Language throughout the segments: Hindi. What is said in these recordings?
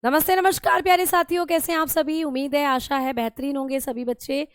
नमस्ते नमस्कार प्यारे साथियों, कैसे हैं आप सभी। उम्मीद है, आशा है बेहतरीन होंगे सभी बच्चे,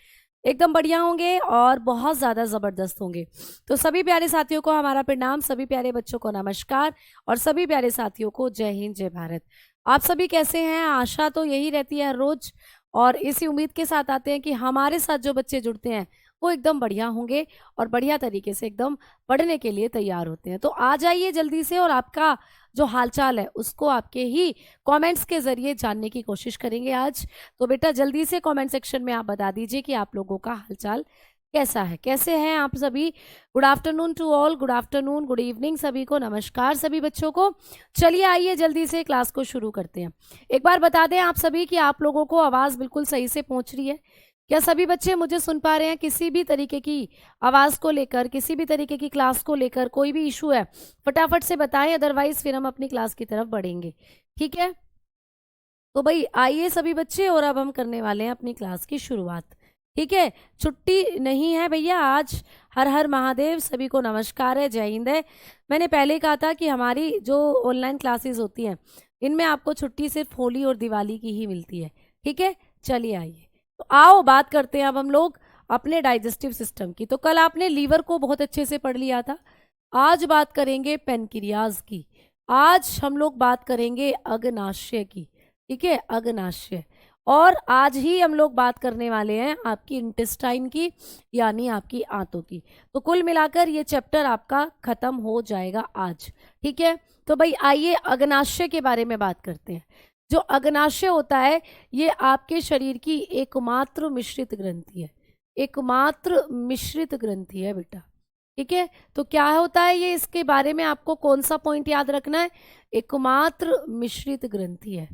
एकदम बढ़िया होंगे और बहुत ज़्यादा ज़बरदस्त होंगे। तो सभी प्यारे साथियों को हमारा प्रणाम, सभी प्यारे बच्चों को नमस्कार और सभी प्यारे साथियों को जय हिंद जय भारत। आप सभी कैसे हैं? आशा तो यही रहती है हर रोज, और इसी उम्मीद के साथ आते हैं कि हमारे साथ जो बच्चे जुड़ते हैं वो एकदम बढ़िया होंगे और बढ़िया तरीके से एकदम पढ़ने के लिए तैयार होते हैं। तो आ जाइए जल्दी से, और आपका जो हालचाल है उसको आपके ही कमेंट्स के जरिए जानने की कोशिश करेंगे आज। तो बेटा जल्दी से कमेंट सेक्शन में आप बता दीजिए कि आप लोगों का हालचाल कैसा है, कैसे हैं आप सभी। Good afternoon to all, good afternoon, good evening सभी को, नमस्कार सभी बच्चों को। चलिए आइए जल्दी से क्लास को शुरू करते हैं। एक बार बता दें आप सभी कि आप लोगों को आवाज़ बिल्कुल सही से पहुंच रही है क्या? सभी बच्चे मुझे सुन पा रहे हैं? किसी भी तरीके की आवाज़ को लेकर, किसी भी तरीके की क्लास को लेकर कोई भी इशू है फटाफट से बताएं, अदरवाइज फिर हम अपनी क्लास की तरफ बढ़ेंगे। ठीक है, तो भाई आइए सभी बच्चे, और अब हम करने वाले हैं अपनी क्लास की शुरुआत। ठीक है, छुट्टी नहीं है भैया आज। हर हर महादेव, सभी को नमस्कार है, जय हिंद है। मैंने पहले कहा था कि हमारी जो ऑनलाइन क्लासेस होती हैं इनमें आपको छुट्टी सिर्फ होली और दिवाली की ही मिलती है। ठीक है, चलिए आइए, तो आओ बात करते हैं अब हम लोग अपने डाइजेस्टिव सिस्टम की। तो कल आपने लीवर को बहुत अच्छे से पढ़ लिया था, आज बात करेंगे पेनक्रियाज की। आज हम लोग बात करेंगे अग्नाशय की। ठीक है, अग्नाशय। और आज ही हम लोग बात करने वाले हैं आपकी इंटेस्टाइन की, यानी आपकी आंतों की। तो कुल मिलाकर ये चैप्टर आपका खत्म हो जाएगा आज। ठीक है, तो भाई आइए अग्नाशय के बारे में बात करते हैं। जो अग्नाशय होता है ये आपके शरीर की एकमात्र मिश्रित ग्रंथि है, एकमात्र मिश्रित ग्रंथि है बेटा। ठीक है, तो क्या होता है ये, इसके बारे में आपको कौन सा पॉइंट याद रखना है? एकमात्र मिश्रित ग्रंथि है।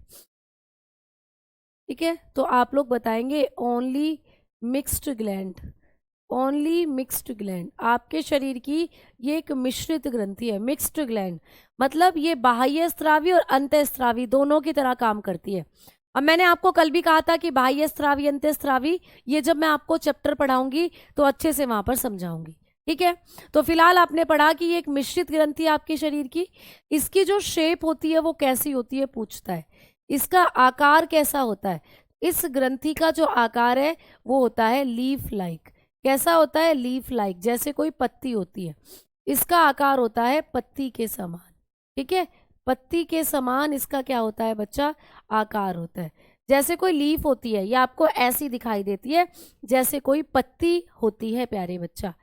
ठीक है, तो आप लोग बताएंगे only mixed gland, only mixed gland. आपके शरीर की ये एक मिश्रित ग्रंथि है। मिक्स्ड ग्लैंड मतलब ये बाह्य स्रावी और अंतःस्रावी दोनों की तरह काम करती है। अब मैंने आपको कल भी कहा था कि बाह्य स्रावी अंतःस्रावी ये जब मैं आपको चैप्टर पढ़ाऊंगी तो अच्छे से वहां पर समझाऊंगी। ठीक है, तो फिलहाल आपने पढ़ा कि ये एक मिश्रित ग्रंथि है आपके शरीर की। इसकी जो शेप होती है वो कैसी होती है पूछता है, इसका आकार कैसा होता है। इस ग्रंथि का जो आकार है वो होता है लीफ लाइक। कैसा होता है? लीफ लाइक, जैसे कोई पत्ती होती है। इसका आकार होता है पत्ती के समान। ठीक है, पत्ती के समान इसका क्या होता है बच्चा? आकार होता है। जैसे कोई लीफ होती है ये आपको ऐसी दिखाई देती है जैसे कोई पत्ती होती है प्यारे बच्चा।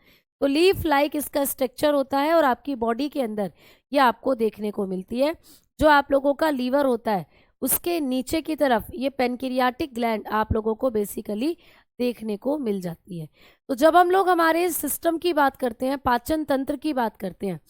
तो लीफ लाइक इसका स्ट्रक्चर होता है और आपकी बॉडी के अंदर ये आपको देखने को मिलती है। जो आप लोगों का लीवर होता है उसके नीचे की तरफ ये पेनक्रियाटिक ग्लैंड आप लोगों को बेसिकली देखने को मिल जाती है। तो जब हम लोग हमारे सिस्टम की बात करते हैं, पाचन तंत्र की बात करते हैं,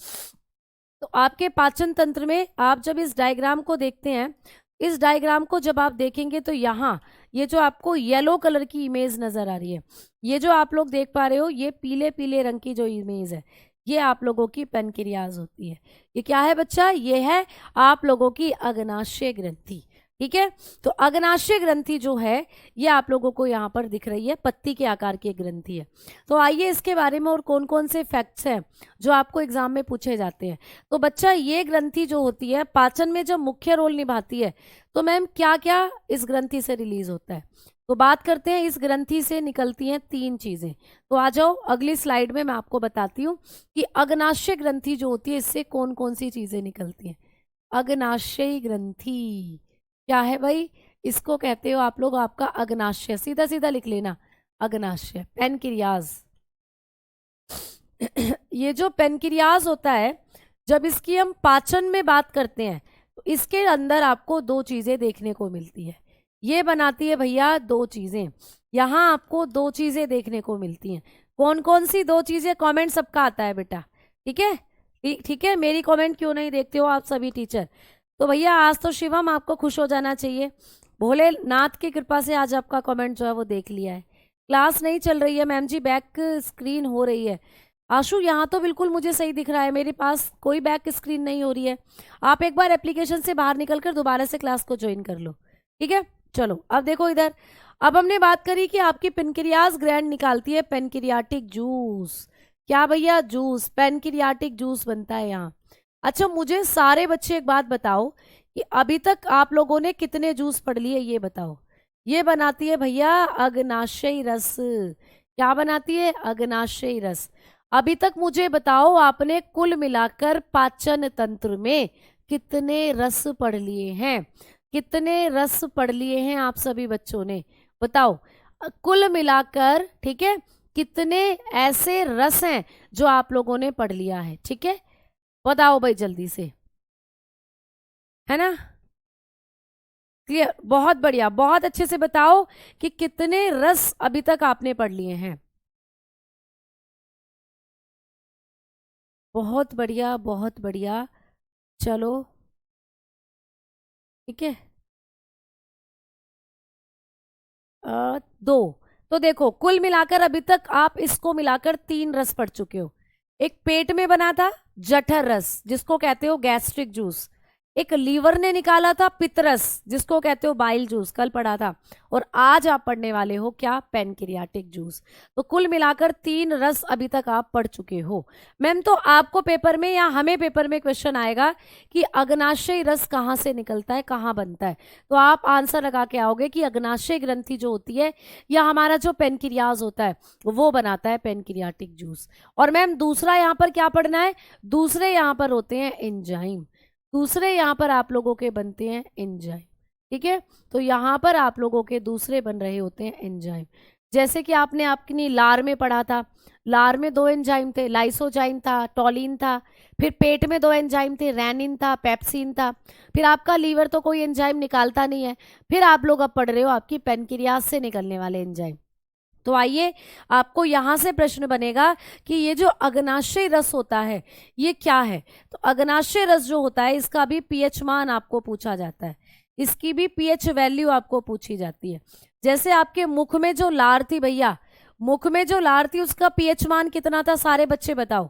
तो आपके पाचन तंत्र में आप जब इस डायग्राम को देखते हैं, इस डायग्राम को जब आप देखेंगे तो यहाँ ये जो आपको येलो कलर की इमेज नजर आ रही है, ये जो आप लोग देख पा रहे हो ये पीले पीले रंग की जो इमेज है ये आप लोगों की पेनक्रियाज होती है। ये क्या है बच्चा? ये है आप लोगों की अग्नाशय ग्रंथि। ठीक है, तो अग्नाशय ग्रंथि जो है ये आप लोगों को यहाँ पर दिख रही है, पत्ती के आकार की एक ग्रंथि है। तो आइए इसके बारे में और कौन कौन से फैक्ट्स हैं जो आपको एग्जाम में पूछे जाते हैं। तो बच्चा ये ग्रंथि जो होती है पाचन में जब मुख्य रोल निभाती है, तो मैम क्या क्या इस ग्रंथि से रिलीज होता है? तो बात करते हैं, इस ग्रंथि से निकलती हैं 3 चीजें। तो आ जाओ अगली स्लाइड में मैं आपको बताती हूँ कि अग्नाशय ग्रंथि जो होती है इससे कौन कौन सी चीजें निकलती हैं। अग्नाशय ग्रंथि क्या है भाई? इसको कहते हो आप लोग आपका अग्नाशय, सीधा सीधा लिख लेना अग्नाशय, पेनक्रियाज। ये जो पेनक्रियाज होता है जब इसकी हम पाचन में बात करते हैं तो इसके अंदर आपको 2 चीजें देखने को मिलती है। ये बनाती है भैया 2 चीजें, यहाँ आपको 2 चीजें देखने को मिलती हैं। कौन कौन सी 2 चीजें? कमेंट सबका आता है बेटा। ठीक है, ठीक है, मेरी कमेंट क्यों नहीं देखते हो आप सभी टीचर? तो भैया आज तो शिवम आपको खुश हो जाना चाहिए, भोलेनाथ की कृपा से आज आपका कमेंट जो है वो देख लिया है। क्लास नहीं चल रही है मैम जी, बैक स्क्रीन हो रही है। आशु यहाँ तो बिल्कुल मुझे सही दिख रहा है, मेरे पास कोई बैक स्क्रीन नहीं हो रही है। आप एक बार एप्लीकेशन से बाहर निकल कर दोबारा से क्लास को ज्वाइन कर लो। ठीक है, चलो अब देखो इधर। अब हमने बात करी कि आपकी पेनक्रियाज ग्लैंड निकालती है पेनक्रियाटिक जूस। क्या भैया? जूस, पेनक्रियाटिक जूस बनता है यहाँ। अच्छा, मुझे सारे बच्चे एक बात बताओ कि अभी तक आप लोगों ने कितने जूस पढ़ लिए, ये बताओ। ये बनाती है भैया अग्नाशयी रस। क्या बनाती है? अग्नाशयी रस। अभी तक मुझे बताओ आपने कुल मिलाकर पाचन तंत्र में कितने रस पढ़ लिए हैं? कितने रस पढ़ लिए हैं आप सभी बच्चों ने? बताओ। कुल मिलाकर, ठीक है, कितने ऐसे रस हैं जो आप लोगों ने पढ़ लिया है? ठीक है, बताओ भाई जल्दी से, है ना? क्लियर, बहुत बढ़िया, बहुत अच्छे से बताओ कि कितने रस अभी तक आपने पढ़ लिए हैं। बहुत बढ़िया, बहुत बढ़िया। चलो, ठीक है। 2। तो देखो, कुल मिलाकर अभी तक आप इसको मिलाकर 3 रस पढ़ चुके हो। एक पेट में बना था जठर रस, जिसको कहते हो गैस्ट्रिक जूस। एक लीवर ने निकाला था पित्तरस, जिसको कहते हो बाइल जूस, कल पढ़ा था। और आज आप पढ़ने वाले हो क्या? Pancreatic juice. तो कुल मिलाकर 3 रस अभी तक आप पढ़ चुके हो। मैम, तो आपको पेपर में या हमें पेपर में क्वेश्चन आएगा कि अग्नाशयी रस कहाँ से निकलता है, कहाँ बनता है, तो आप आंसर लगा के आओगे कि अग्नाशय ग्रंथि जो होती है या हमारा जो पेनक्रियाज होता है वो बनाता है पेनक्रियाटिक जूस। और मैम दूसरा यहाँ पर क्या पढ़ना है? दूसरे यहाँ पर होते हैं एंजाइम। दूसरे यहाँ पर आप लोगों के बनते हैं एंजाइम। ठीक है, तो यहाँ पर आप लोगों के दूसरे बन रहे होते हैं एंजाइम। जैसे कि आपने अपनी लार में पढ़ा था, लार में 2 एंजाइम थे, लाइसोजाइम था, टॉलिन था। फिर पेट में 2 एंजाइम थे, रेनिन था, पेप्सिन था। फिर आपका लीवर तो कोई एंजाइम निकालता नहीं है। फिर आप लोग अब पढ़ रहे हो आपकी पेनक्रियाज से निकलने वाले एंजाइम। तो आइए, आपको यहां से प्रश्न बनेगा कि ये जो अग्नाशय रस होता है ये क्या है? तो अग्नाशय रस जो होता है इसका भी पीएच मान आपको पूछा जाता है, इसकी भी पीएच वैल्यू आपको पूछी जाती है। जैसे आपके मुख में जो लार थी भैया, मुख में जो लार थी उसका पीएच मान कितना था? सारे बच्चे बताओ।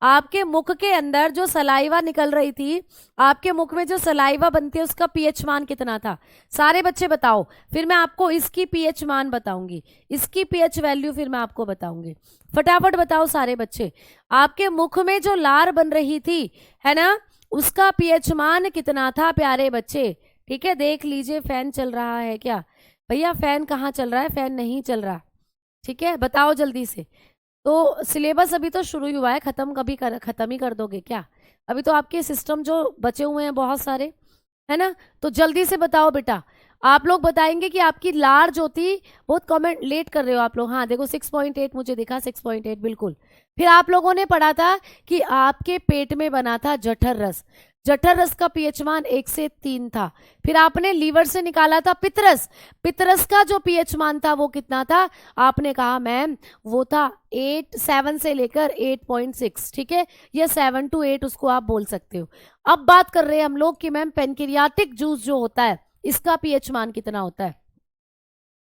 आपके मुख के अंदर जो सलाइवा निकल रही थी, आपके मुख में जो सलाइवा बनती है उसका पीएच मान कितना था? सारे बच्चे बताओ। फिर मैं आपको इसकी पीएच मान बताऊंगी, इसकी पीएच वैल्यू फिर मैं आपको बताऊंगी। फटाफट बताओ सारे बच्चे। आपके मुख में जो लार बन रही थी, है ना, उसका पीएच मान कितना था प्यारे बच्चे? ठीक है, देख लीजिए। फैन चल रहा है क्या भैया? फैन कहाँ चल रहा है? फैन नहीं चल रहा। ठीक है, बताओ जल्दी से। तो सिलेबस अभी तो शुरू ही हुआ है, खत्म ही कर दोगे क्या? अभी तो आपके सिस्टम जो बचे हुए हैं बहुत सारे, है ना, तो जल्दी से बताओ बेटा। आप लोग बताएंगे कि आपकी लार जो थी, बहुत कमेंट लेट कर रहे हो आप लोग। हाँ देखो 6.8 मुझे दिखा, 6.8 बिल्कुल। फिर आप लोगों ने पढ़ा था कि आपके पेट में बना था जठर रस, जठर रस का पीएच मान 1 से 3 था। फिर आपने लीवर से निकाला था पित्तरस, पित्तरस का जो पीएच मान था वो कितना था? आपने कहा मैम वो था 7 से लेकर 8.6। ठीक है, ये 7 to 8 उसको आप बोल सकते हो। अब बात कर रहे हैं हम लोग कि मैम पेनक्रियाटिक जूस जो होता है इसका पीएच मान कितना होता है?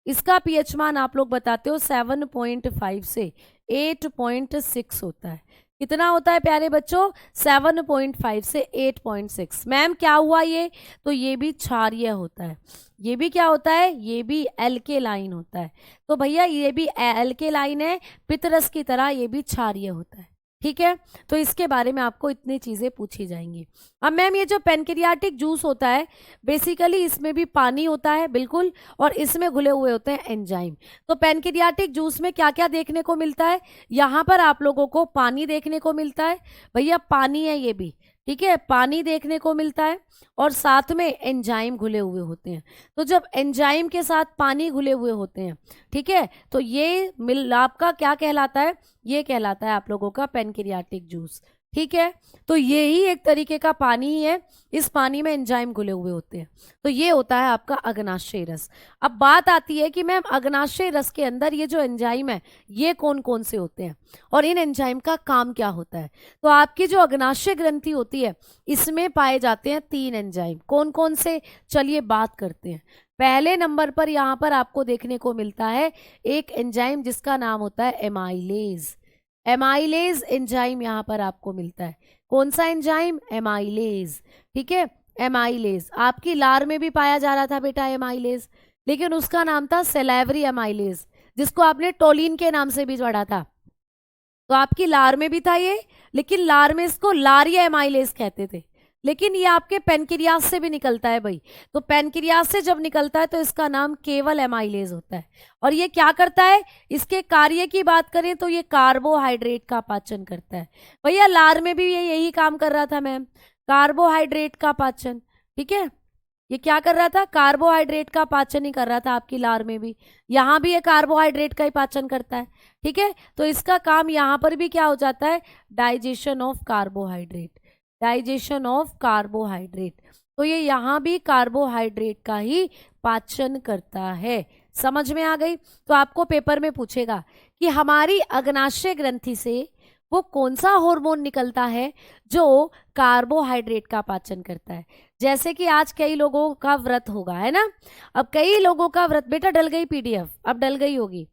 इसका पीएच मान आप लोग बताते हो 7.5 से 8.6 होता है। कितना होता है प्यारे बच्चों? 7.5 से 8.6। मैम क्या हुआ ये? तो ये भी क्षारीय होता है। ये भी क्या होता है? ये भी एल्केलाइन होता है। तो भैया ये भी एल्केलाइन है, पित्तरस की तरह ये भी क्षारीय होता है। ठीक है, तो इसके बारे में आपको इतनी चीजें पूछी जाएंगी। अब मैम ये जो पेनक्रियाटिक जूस होता है बेसिकली इसमें भी पानी होता है बिल्कुल, और इसमें घुले हुए होते हैं एंजाइम। तो पेनक्रियाटिक जूस में क्या क्या देखने को मिलता है? यहाँ पर आप लोगों को पानी देखने को मिलता है, भैया पानी है ये भी। ठीक है, पानी देखने को मिलता है और साथ में एंजाइम घुले हुए होते हैं। तो जब एंजाइम के साथ पानी घुले हुए होते हैं, ठीक है, तो ये मिलाप का क्या कहलाता है? ये कहलाता है आप लोगों का पेनक्रियाटिक जूस। ठीक है, तो ये ही एक तरीके का पानी ही है, इस पानी में एंजाइम घुले हुए होते हैं। तो ये होता है आपका अग्नाशय रस। अब बात आती है कि मैम अग्नाशय रस के अंदर ये जो एंजाइम है ये कौन कौन से होते हैं और इन एंजाइम का काम क्या होता है? तो आपकी जो अग्नाशय ग्रंथि होती है इसमें पाए जाते हैं 3 एंजाइम। कौन कौन से? चलिए बात करते हैं। पहले नंबर पर यहाँ पर आपको देखने को मिलता है एक एंजाइम जिसका नाम होता है एमाइलेज। एमाइलेज एंजाइम यहाँ पर आपको मिलता है। कौन सा एंजाइम? एमाइलेज। ठीक है, एमाइलेज आपकी लार में भी पाया जा रहा था बेटा एमाइलेज, लेकिन उसका नाम था सेलेवरी एमाइलेज, जिसको आपने टोलिन के नाम से भी पढ़ा था। तो आपकी लार में भी था ये, लेकिन लार में इसको लारिया एमाइलेज कहते थे, लेकिन ये आपके पेनक्रियास से भी निकलता है भाई। तो पेनक्रियास से जब निकलता है तो इसका नाम केवल एमाइलेज होता है। और ये क्या करता है, इसके कार्य की बात करें तो ये कार्बोहाइड्रेट का पाचन करता है। भैया लार में भी ये यही काम कर रहा था मैम, कार्बोहाइड्रेट का पाचन। ठीक है, ये क्या कर रहा था, कार्बोहाइड्रेट का पाचन ही कर रहा था आपकी लार में भी। यहाँ भी ये कार्बोहाइड्रेट का ही पाचन करता है। ठीक है, तो इसका काम यहाँ पर भी क्या हो जाता है, digestion of carbohydrate, digestion of carbohydrate. तो ये यहाँ भी कार्बोहाइड्रेट का ही पाचन करता है। समझ में आ गई। तो आपको पेपर में पूछेगा कि हमारी अग्नाशय ग्रंथि से वो कौन सा हार्मोन निकलता है जो कार्बोहाइड्रेट का पाचन करता है। जैसे कि आज कई लोगों का व्रत होगा, है ना। अब कई लोगों का व्रत, बेटा डल गई पीडीएफ, अब डल गई होगी,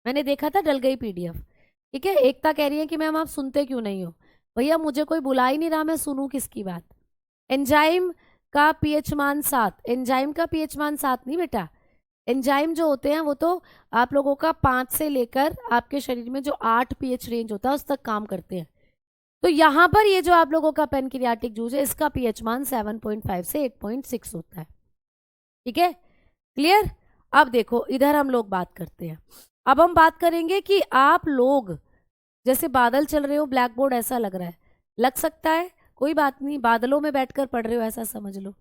मैंने देखा था डल गई पीडीएफ। ठीक है, एकता कह रही है कि मैम आप सुनते क्यों नहीं हो। भैया मुझे कोई बुला ही नहीं रहा, मैं सुनूं किसकी बात। एंजाइम का पीएच मान 7, एंजाइम का पीएच मान 7 नहीं बेटा, एंजाइम जो होते हैं वो तो आप लोगों का 5 से लेकर आपके शरीर में जो 8 पीएच रेंज होता है उस तक काम करते हैं। तो यहाँ पर ये जो आप लोगों का पेनक्रियाटिक जूस है इसका पीएच मान 7.5 से 8.6 होता है। ठीक है, क्लियर। अब देखो इधर हम लोग बात करते हैं। अब हम बात करेंगे कि आप लोग जैसे बादल चल रहे हो, ब्लैक बोर्ड ऐसा लग रहा है, लग सकता है, कोई बात नहीं, बादलों में बैठकर पढ़ रहे हो ऐसा समझ लो,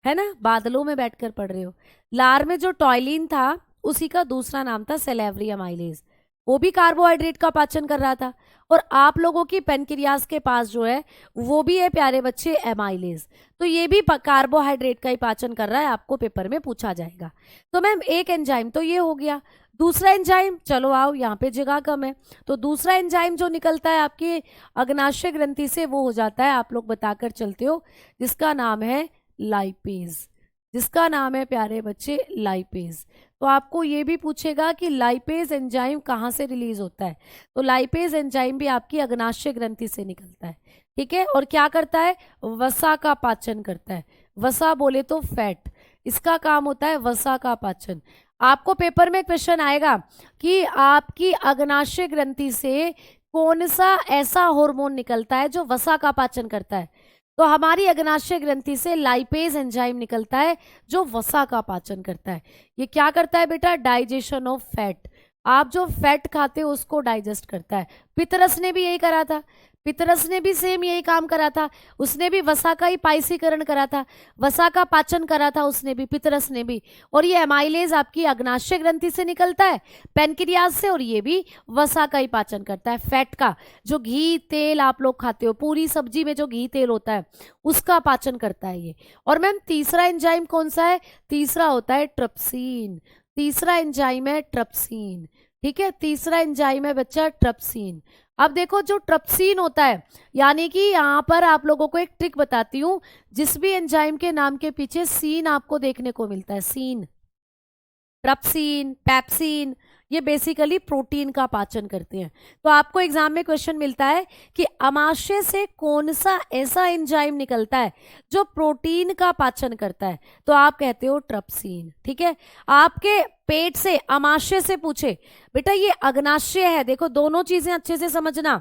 है ना, बादलों में बैठकर पढ़ रहे हो। लार में जो टॉयलिन था उसी का दूसरा नाम था सेलेवरी एमाइलेज, वो भी कार्बोहाइड्रेट का पाचन कर रहा था। और आप लोगों की पेनक्रियास के पास जो है वो भी है प्यारे बच्चे एमाइलेज, तो ये भी कार्बोहाइड्रेट का ही पाचन कर रहा है, आपको पेपर में पूछा जाएगा। तो मैम एक एंजाइम तो ये हो गया, दूसरा एंजाइम, चलो आओ यहाँ पे जगह कम है, तो दूसरा एंजाइम जो निकलता है आपकी अग्नाशय ग्रंथि से वो हो जाता है, आप लोग बताकर चलते हो, जिसका नाम है लाइपेज, जिसका नाम है प्यारे बच्चे लाइपेज। तो आपको ये भी पूछेगा कि लाइपेज एंजाइम कहाँ से रिलीज होता है, तो लाइपेज एंजाइम भी आपकी अग्नाशय ग्रंथि से निकलता है। ठीक है, और क्या करता है, वसा का पाचन करता है। वसा बोले तो फैट, इसका काम होता है वसा का पाचन। आपको पेपर में क्वेश्चन आएगा कि आपकी अग्नाशय ग्रंथि से कौन सा ऐसा हार्मोन निकलता है जो वसा का पाचन करता है, तो हमारी अग्नाशय ग्रंथि से लाइपेज एंजाइम निकलता है जो वसा का पाचन करता है। ये क्या करता है बेटा, डाइजेशन ऑफ फैट, आप जो फैट खाते हो उसको डाइजेस्ट करता है। पितरस ने भी यही करा था, पितरस ने भी सेम यही काम करा था, उसने भी वसा का ही पाइसीकरण करा था, वसा का पाचन करा था उसने भी, पितरस ने भी। और ये एमाइलेज आपकी अग्नाशय ग्रंथि से निकलता है पेनक्रियाज से, और ये भी वसा का ही पाचन करता है, फैट का, जो घी तेल आप लोग खाते हो, पूरी सब्जी में जो घी तेल होता है उसका पाचन करता है ये। और मैम तीसरा एंजाइम कौन सा है, तीसरा होता है ट्रिप्सिन, तीसरा एंजाइम है ट्रिप्सिन। ठीक है, तीसरा एंजाइम है बच्चा ट्रिप्सिन। अब देखो जो ट्रिप्सिन होता है, यानी कि यहाँ पर आप लोगों को एक ट्रिक बताती हूँ, जिस भी एंजाइम के नाम के पीछे सीन आपको देखने को मिलता है, सीन, ट्रिप्सिन, पेप्सिन, ये बेसिकली प्रोटीन का पाचन करते हैं। तो आपको एग्जाम में क्वेश्चन मिलता है कि अमाशय से कौन सा ऐसा एंजाइम निकलता है जो प्रोटीन का पाचन करता है, तो आप कहते हो ट्रिप्सिन। ठीक है, आपके पेट से अमाशय से पूछे, बेटा ये अग्नाशय है, देखो दोनों चीजें अच्छे से समझना।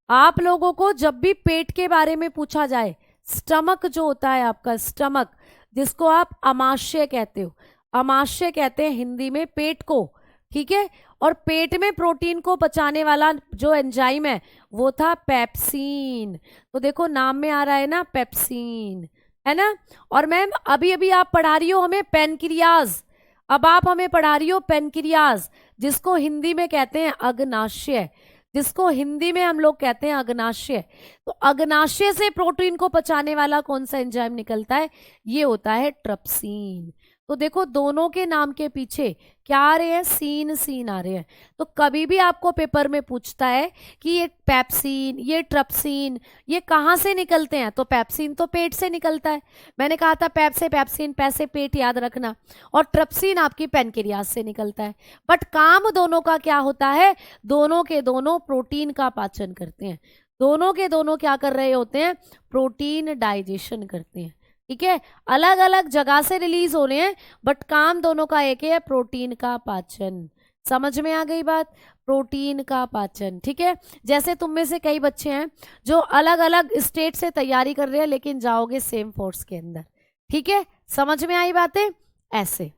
आप लोगों को जब भी पेट के बारे में पूछा जाए, स्टमक जो होता है आपका स्टमक, जिसको आप अमाशय कहते हो, अमाशय कहते हैं हिंदी में पेट को। ठीक है, और पेट में प्रोटीन को पचाने वाला जो एंजाइम है वो था पेप्सिन। तो देखो नाम में आ रहा है ना पेप्सिन, है ना। और मैम अभी अभी आप पढ़ा रही हो हमें पेनक्रियाज, अब आप हमें पढ़ा रही हो पेनक्रियाज, जिसको हिंदी में कहते हैं अग्नाशय, जिसको हिंदी में हम लोग कहते हैं अग्नाशय। तो अग्नाशय से प्रोटीन को पचाने वाला कौन सा एंजाइम निकलता है, ये होता है ट्रिप्सिन। तो देखो दोनों के नाम के पीछे क्या आ रहे हैं, सीन सीन आ रहे हैं। तो कभी भी आपको पेपर में पूछता है कि ये पेप्सिन, ये ट्रिप्सिन, ये कहाँ से निकलते हैं, तो पेप्सिन तो पेट से निकलता है, मैंने कहा था पैप से पेप्सिन, पैसे पेट याद रखना, और ट्रिप्सिन आपकी पेनक्रियाज से निकलता है। बट काम दोनों का क्या होता है, दोनों के दोनों प्रोटीन का पाचन करते हैं, दोनों के दोनों क्या कर रहे होते हैं, प्रोटीन डाइजेशन करते हैं। ठीक है, अलग अलग जगह से रिलीज हो रहे हैं बट काम दोनों का एक है, प्रोटीन का पाचन। समझ में आ गई बात। प्रोटीन का पाचन। ठीक है, जैसे तुम में से कई बच्चे हैं जो अलग अलग स्टेट से तैयारी कर रहे हैं लेकिन जाओगे सेम फोर्स के अंदर। ठीक है, समझ में आई बातें? ऐसे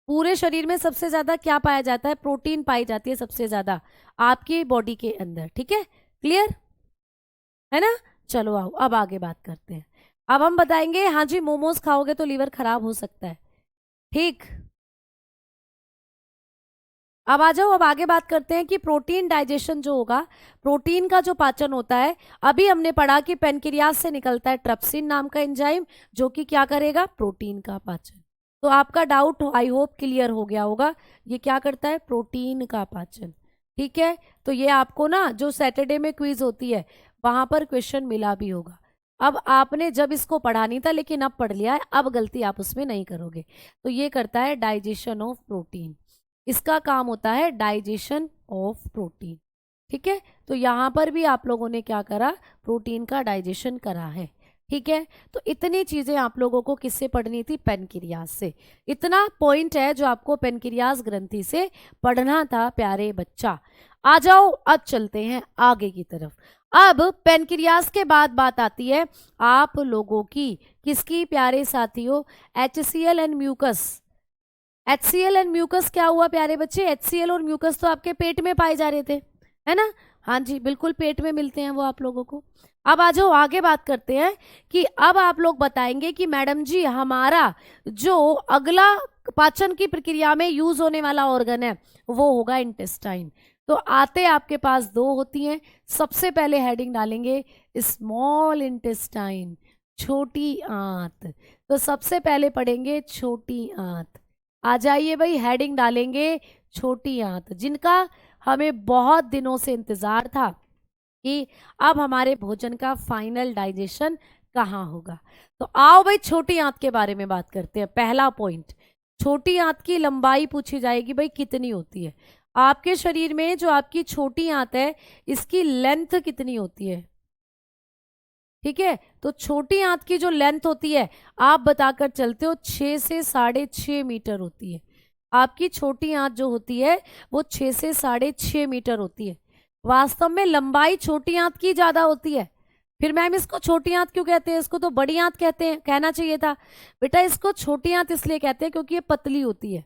पूरे शरीर में सबसे ज्यादा क्या पाया जाता है? प्रोटीन पाई जाती है सबसे ज्यादा आपकी बॉडी के अंदर। ठीक है, क्लियर है ना? चलो आओ अब आगे बात करते हैं। अब हम बताएंगे, हाँ जी मोमोज खाओगे तो लीवर खराब हो सकता है। ठीक, अब आ जाओ, अब आगे बात करते हैं कि प्रोटीन डाइजेशन जो होगा, प्रोटीन का जो पाचन होता है, अभी हमने पढ़ा कि पेनक्रियास से निकलता है ट्रिप्सिन नाम का एंजाइम जो कि क्या करेगा? प्रोटीन का पाचन। तो आपका डाउट आई होप क्लियर हो गया होगा, ये क्या करता है? प्रोटीन का पाचन। ठीक है, तो ये आपको ना जो सैटरडे में क्विज होती है वहां पर क्वेश्चन मिला भी होगा। अब आपने जब इसको पढ़ा नहीं था लेकिन अब पढ़ लिया है, अब गलती आप उसमें नहीं करोगे। तो ये करता है डाइजेशन ऑफ प्रोटीन, इसका काम होता है डाइजेशन ऑफ प्रोटीन। ठीक है, तो यहां पर भी आप लोगों ने क्या करा? प्रोटीन का डाइजेशन करा है। ठीक है, तो इतनी चीजें आप लोगों को किससे पढ़नी थी? पेनक्रियाज से। इतना पॉइंट है जो आपको पेनक्रियाज ग्रंथि से पढ़ना था प्यारे बच्चा। आ जाओ अब चलते हैं आगे की तरफ। अब पेनक्रियाज के बाद बात आती है आप लोगों की किसकी प्यारे साथियों? HCl and mucus. HCl and mucus क्या हुआ प्यारे बच्चे? HCl और म्यूकस तो आपके पेट में पाए जा रहे थे, है ना? हाँ जी बिल्कुल, पेट में मिलते हैं वो आप लोगों को। अब आ जाओ आगे बात करते हैं कि अब आप लोग बताएंगे कि मैडम जी हमारा जो अगला पाचन की प्रक्रिया में यूज होने वाला ऑर्गन है वो होगा इंटेस्टाइन। तो आते आपके पास दो होती हैं। सबसे पहले हेडिंग डालेंगे स्मॉल इंटेस्टाइन, छोटी आंत। तो सबसे पहले पढ़ेंगे छोटी आंत। आ जाइए भाई, हेडिंग डालेंगे छोटी आंत, जिनका हमें बहुत दिनों से इंतजार था कि अब हमारे भोजन का फाइनल डाइजेशन कहाँ होगा। तो आओ भाई छोटी आंत के बारे में बात करते हैं। पहला पॉइंट, छोटी आंत की लंबाई पूछी जाएगी भाई कितनी होती है? आपके शरीर में जो आपकी छोटी आंत है इसकी लेंथ कितनी होती है? ठीक है, तो छोटी आंत की जो लेंथ होती है आप बताकर चलते हो 6 से 6.5 मीटर होती है। आपकी छोटी आंत जो होती है वो 6 से 6.5 मीटर होती है। वास्तव में लंबाई छोटी आंत की ज्यादा होती है। फिर मैम इसको छोटी आंत क्यों कहते हैं? इसको तो बड़ी आंत कहते हैं, कहना चाहिए था बेटा। इसको छोटी आंत इसलिए कहते हैं क्योंकि ये पतली होती है,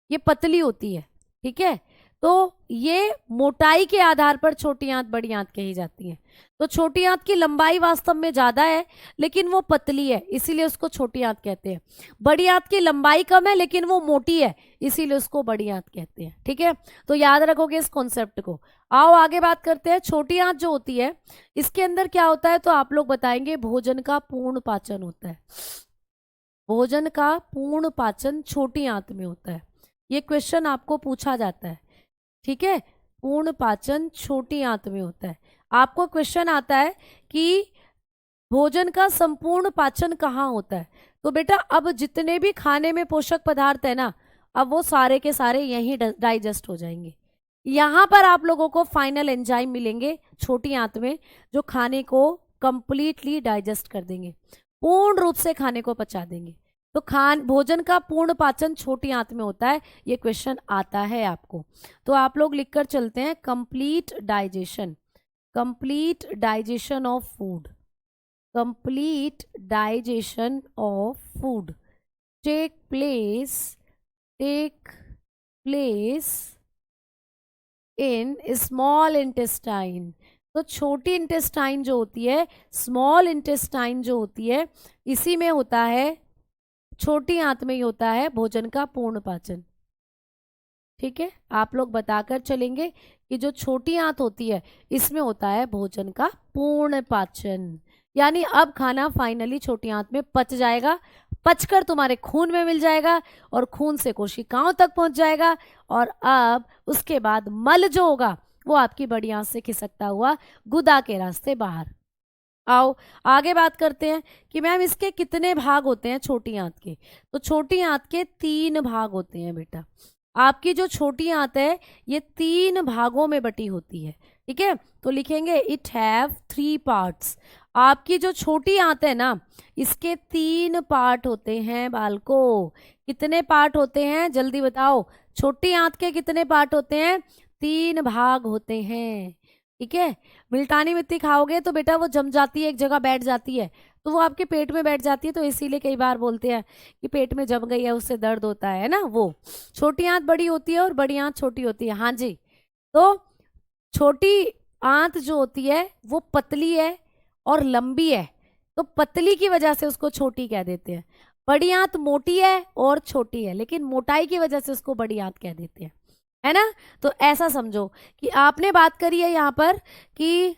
ये पतली होती है। ठीक है, तो ये मोटाई के आधार पर छोटी आंत बड़ी आंत कही जाती है। तो छोटी आंत की लंबाई वास्तव में ज्यादा है लेकिन वो पतली है, इसीलिए उसको छोटी आंत कहते हैं। बड़ी आंत की लंबाई कम है लेकिन वो मोटी है, इसीलिए उसको बड़ी आंत कहते हैं। ठीक है, तो याद रखोगे इस कॉन्सेप्ट को। आओ आगे बात करते हैं। छोटी आंत जो होती है इसके अंदर क्या होता है? तो आप लोग बताएंगे भोजन का पूर्ण पाचन होता है। भोजन का पूर्ण पाचन छोटी आंत में होता है, ये क्वेश्चन आपको पूछा जाता है। ठीक है, पूर्ण पाचन छोटी आंत में होता है। आपको क्वेश्चन आता है कि भोजन का संपूर्ण पाचन कहाँ होता है? तो बेटा अब जितने भी खाने में पोषक पदार्थ है ना, अब वो सारे के सारे यहीं डाइजेस्ट हो जाएंगे। यहाँ पर आप लोगों को फाइनल एंजाइम मिलेंगे छोटी आंत में जो खाने को कंप्लीटली डाइजेस्ट कर देंगे, पूर्ण रूप से खाने को पचा देंगे। तो भोजन का पूर्ण पाचन छोटी आंत में होता है, ये क्वेश्चन आता है आपको। तो आप लोग लिखकर चलते हैं complete digestion, complete digestion of food, complete digestion of food take place in small intestine. तो छोटी इंटेस्टाइन जो होती है, स्मॉल इंटेस्टाइन जो होती है, इसी में होता है, छोटी आंत में ही होता है भोजन का पूर्ण पाचन। ठीक है, आप लोग बताकर चलेंगे कि जो छोटी आंत होती है इसमें होता है भोजन का पूर्ण पाचन। यानी अब खाना फाइनली छोटी आंत में पच जाएगा, पचकर तुम्हारे खून में मिल जाएगा और खून से कोशिकाओं तक पहुंच जाएगा। और अब उसके बाद मल जो होगा वो आपकी बड़ी आंत से खिसकता हुआ गुदा के रास्ते बाहर। आओ आगे बात करते हैं कि मैम इसके कितने भाग होते हैं छोटी आंत के? तो छोटी आंत के 3 भाग होते हैं बेटा। आपकी जो छोटी आंत है ये 3 भागों में बटी होती है। ठीक है, तो लिखेंगे इट हैव 3 पार्ट्स। आपकी जो छोटी आंत है ना इसके 3 पार्ट होते हैं बालको। कितने पार्ट होते हैं जल्दी बताओ? छोटी आंत के कितने पार्ट होते हैं? 3 भाग होते हैं। ठीक है, मुल्तानी मिट्टी खाओगे तो बेटा वो जम जाती है, एक जगह बैठ जाती है, तो वो आपके पेट में बैठ जाती है, तो इसीलिए कई बार बोलते हैं कि पेट में जम गई है, उससे दर्द होता है ना। वो छोटी आंत बड़ी होती है और बड़ी आंत छोटी होती है। हाँ जी, तो छोटी आंत जो होती है वो पतली है और लंबी है, तो पतली की वजह से उसको छोटी कह देते हैं। बड़ी आंत मोटी है और छोटी है, लेकिन मोटाई की वजह से उसको बड़ी आंत कह देते हैं, है ना। तो ऐसा समझो कि आपने बात करी है यहाँ पर कि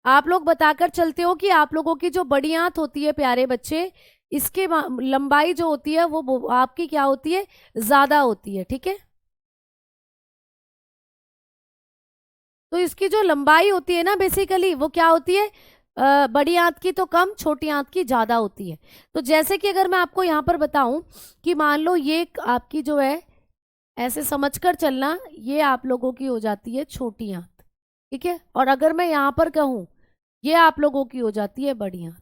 आप लोग बताकर चलते हो कि आप लोगों की जो बड़ी आंत होती है प्यारे बच्चे, इसके लंबाई जो होती है वो आपकी क्या होती है? ज्यादा होती है। ठीक है, तो इसकी जो लंबाई होती है ना बेसिकली वो क्या होती है? बड़ी आंत की तो कम, छोटी आंत की ज्यादा होती है। तो जैसे कि अगर मैं आपको यहाँ पर बताऊं कि मान लो ये आपकी जो है, ऐसे समझकर चलना, ये आप लोगों की हो जाती है छोटी आंत। ठीक है, और अगर मैं यहाँ पर कहूँ ये आप लोगों की हो जाती है बड़ी आंत।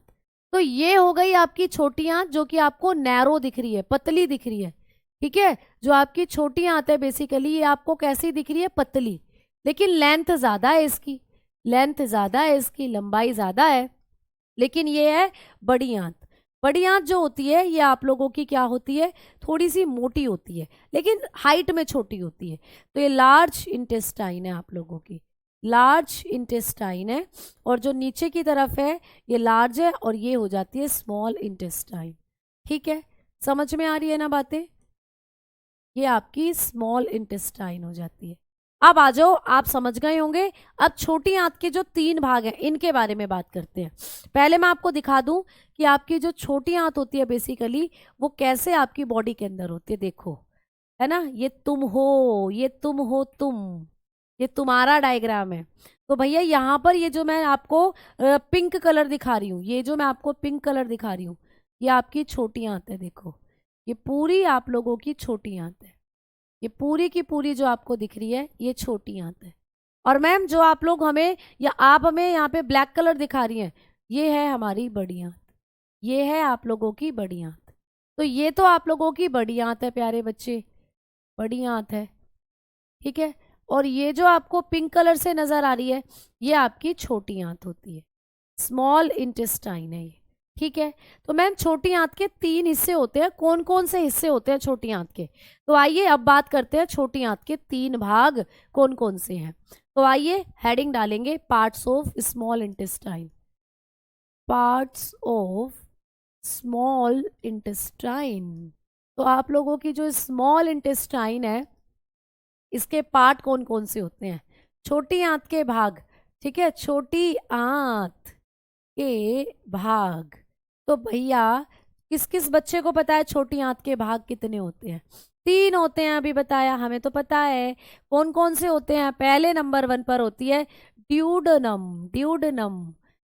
तो ये हो गई आपकी छोटी आंत जो कि आपको नैरो दिख रही है, पतली दिख रही है। ठीक है, जो आपकी छोटी आंत है बेसिकली ये आपको कैसी दिख रही है? पतली, लेकिन लेंथ ज्यादा है इसकी, लेंथ ज्यादा है इसकी, लंबाई ज्यादा है। लेकिन ये है बड़ी आंत। बड़ी आंत जो होती है ये आप लोगों की क्या होती है? थोड़ी सी मोटी होती है, लेकिन हाइट में छोटी होती है। तो ये लार्ज इंटेस्टाइन है आप लोगों की, लार्ज इंटेस्टाइन है। और जो नीचे की तरफ है ये लार्ज है और ये हो जाती है स्मॉल इंटेस्टाइन। ठीक है, समझ में आ रही है ना बातें? ये आपकी स्मॉल इंटेस्टाइन हो जाती है। अब आ जाओ, आप समझ गए होंगे। अब छोटी आंत के जो 3 भाग हैं इनके बारे में बात करते हैं। पहले मैं आपको दिखा दूं कि आपकी जो छोटी आंत होती है बेसिकली वो कैसे आपकी बॉडी के अंदर होती है। देखो, है ना, ये तुम हो, ये तुम हो, तुम, ये तुम्हारा डायग्राम है। तो भैया यहाँ पर ये जो मैं आपको पिंक कलर दिखा रही हूँ, ये जो मैं आपको पिंक कलर दिखा रही हूँ, ये आपकी छोटी आंत है। देखो, ये पूरी आप लोगों की छोटी आंत है। ये पूरी की पूरी जो आपको दिख रही है ये छोटी आंत है। और मैम जो आप लोग हमें या आप हमें यहाँ पे ब्लैक कलर दिखा रही हैं, ये है हमारी बड़ी आंत, ये है आप लोगों की बड़ी आंत। तो ये तो आप लोगों की बड़ी आंत है प्यारे बच्चे, बड़ी आंत है। ठीक है, और ये जो आपको पिंक कलर से नजर आ रही है ये आपकी छोटी आंत होती है, स्मॉल इंटेस्टाइन है ये। ठीक है, तो मैम छोटी आंत के 3 हिस्से होते हैं, कौन कौन से हिस्से होते हैं छोटी आंत के? तो आइए अब बात करते हैं छोटी आंत के 3 भाग कौन कौन से हैं। तो आइए हेडिंग डालेंगे, parts of small intestine, parts of small intestine. तो आप लोगों की जो स्मॉल इंटेस्टाइन है इसके पार्ट कौन कौन से होते हैं? छोटी आंत के भाग। ठीक है, छोटी आंत के भाग। तो भैया किस किस बच्चे को पता है छोटी आंत के भाग कितने होते हैं? 3 होते हैं, अभी बताया, हमें तो पता है। कौन कौन से होते हैं? पहले नंबर 1 पर होती है ड्यूडेनम, ड्यूडेनम।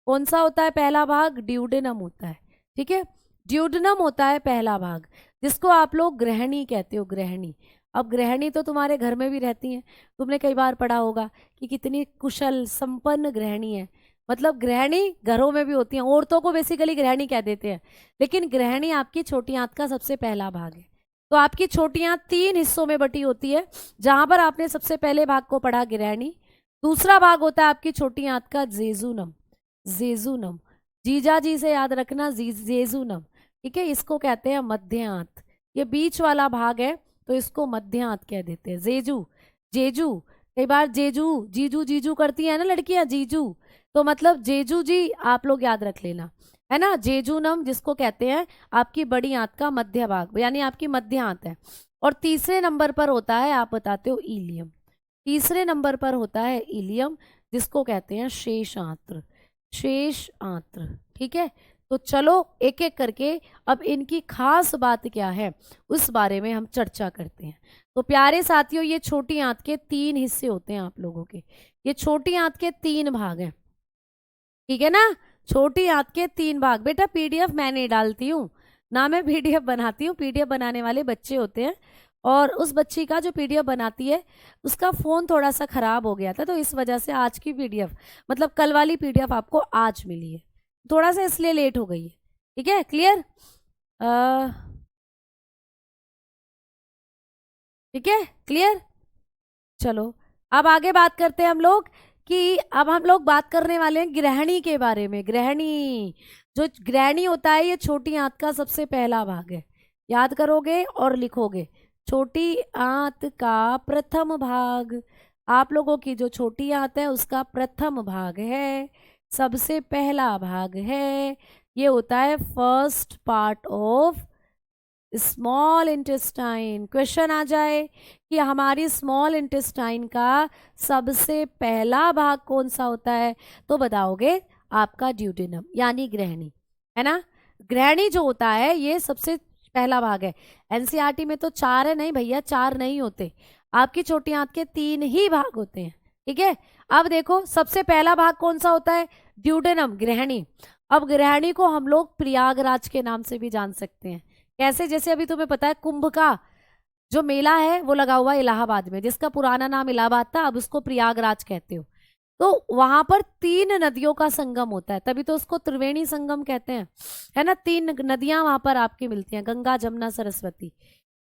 कौन सा होता है पहला भाग? ड्यूडेनम होता है। ठीक है, ड्यूडेनम होता है पहला भाग, जिसको आप लोग ग्रहणी कहते हो, ग्रहणी। अब ग्रहणी तो तुम्हारे घर में भी रहती हैं, तुमने कई बार पढ़ा होगा कि कितनी कुशल संपन्न ग्रहणी है। मतलब गृहिणी घरों में भी होती हैं, औरतों को बेसिकली गृहिणी कह देते हैं, लेकिन गृहिणी आपकी छोटी आंत का सबसे पहला भाग है। तो आपकी छोटी आंत 3 हिस्सों में बटी होती है, जहां पर आपने सबसे पहले भाग को पढ़ा गृहिणी। दूसरा भाग होता है आपकी छोटी आंत का जेजुनम, जेजुनम, जीजा जी से याद रखना, जेजुनम। ठीक है, इसको कहते हैं मध्य आंत, ये बीच वाला भाग है तो इसको मध्य आंत कह देते हैं। जेजू, जेजू, कई बार जेजू जीजू जीजू करती है ना लड़कियां, जीजू, तो मतलब जेजू जी आप लोग याद रख लेना, है ना। जेजूनम जिसको कहते हैं आपकी बड़ी आंत का मध्य भाग, यानी आपकी मध्य आंत है। और तीसरे नंबर पर होता है, आप बताते हो, इलियम। तीसरे नंबर पर होता है इलियम, जिसको कहते हैं शेष आंत्र, शेष आंत्र। ठीक है, तो चलो एक एक करके अब इनकी खास बात क्या है उस बारे में हम चर्चा करते हैं। तो प्यारे साथियों, ये छोटी आंत के 3 हिस्से होते हैं आप लोगों के, ये छोटी आंत के 3 भाग हैं। ठीक है ना, छोटी आंत के 3 भाग। बेटा पीडीएफ मैं नहीं डालती हूँ ना, मैं पीडीएफ बनाती हूँ, पीडीएफ बनाने वाले बच्चे होते हैं। और उस बच्ची का जो पीडीएफ बनाती है उसका फ़ोन थोड़ा सा ख़राब हो गया था, तो इस वजह से आज की पीडीएफ, मतलब कल वाली पीडीएफ आपको आज मिली है, थोड़ा सा इसलिए लेट हो गई है। ठीक है, क्लियर? ठीक है, क्लियर। चलो अब आगे बात करते हैं हम लोग कि अब हम लोग बात करने वाले हैं ग्रहणी के बारे में। ग्रहणी, जो ग्रहणी होता है ये छोटी आंत का सबसे पहला भाग है। याद करोगे और लिखोगे, छोटी आंत का प्रथम भाग। आप लोगों की जो छोटी आंत है उसका प्रथम भाग है, सबसे पहला भाग है। ये होता है first part of small intestine. Question आ जाए कि हमारी स्मॉल इंटेस्टाइन का सबसे पहला भाग कौन सा होता है, तो बताओगे आपका ड्यूडेनम यानी ग्रहणी, है ना। ग्रहणी जो होता है ये सबसे पहला भाग है। एनसीईआरटी में तो 4 है, नहीं भैया 4 नहीं होते, आपकी छोटी आंत के 3 ही भाग होते हैं। ठीक है, अब देखो सबसे पहला भाग कौन सा होता है, ड्यूडेनम, ग्रहणी। अब ग्रहणी को हम लोग प्रयागराज के नाम से भी जान सकते हैं। कैसे, जैसे अभी तुम्हें पता है कुंभ का जो मेला है वो लगा हुआ है इलाहाबाद में, जिसका पुराना नाम इलाहाबाद था, अब उसको प्रयागराज कहते हो। तो वहां पर 3 नदियों का संगम होता है, तभी तो उसको त्रिवेणी संगम कहते हैं, है ना। 3 नदियां वहां पर आपकी मिलती हैं, गंगा जमुना सरस्वती।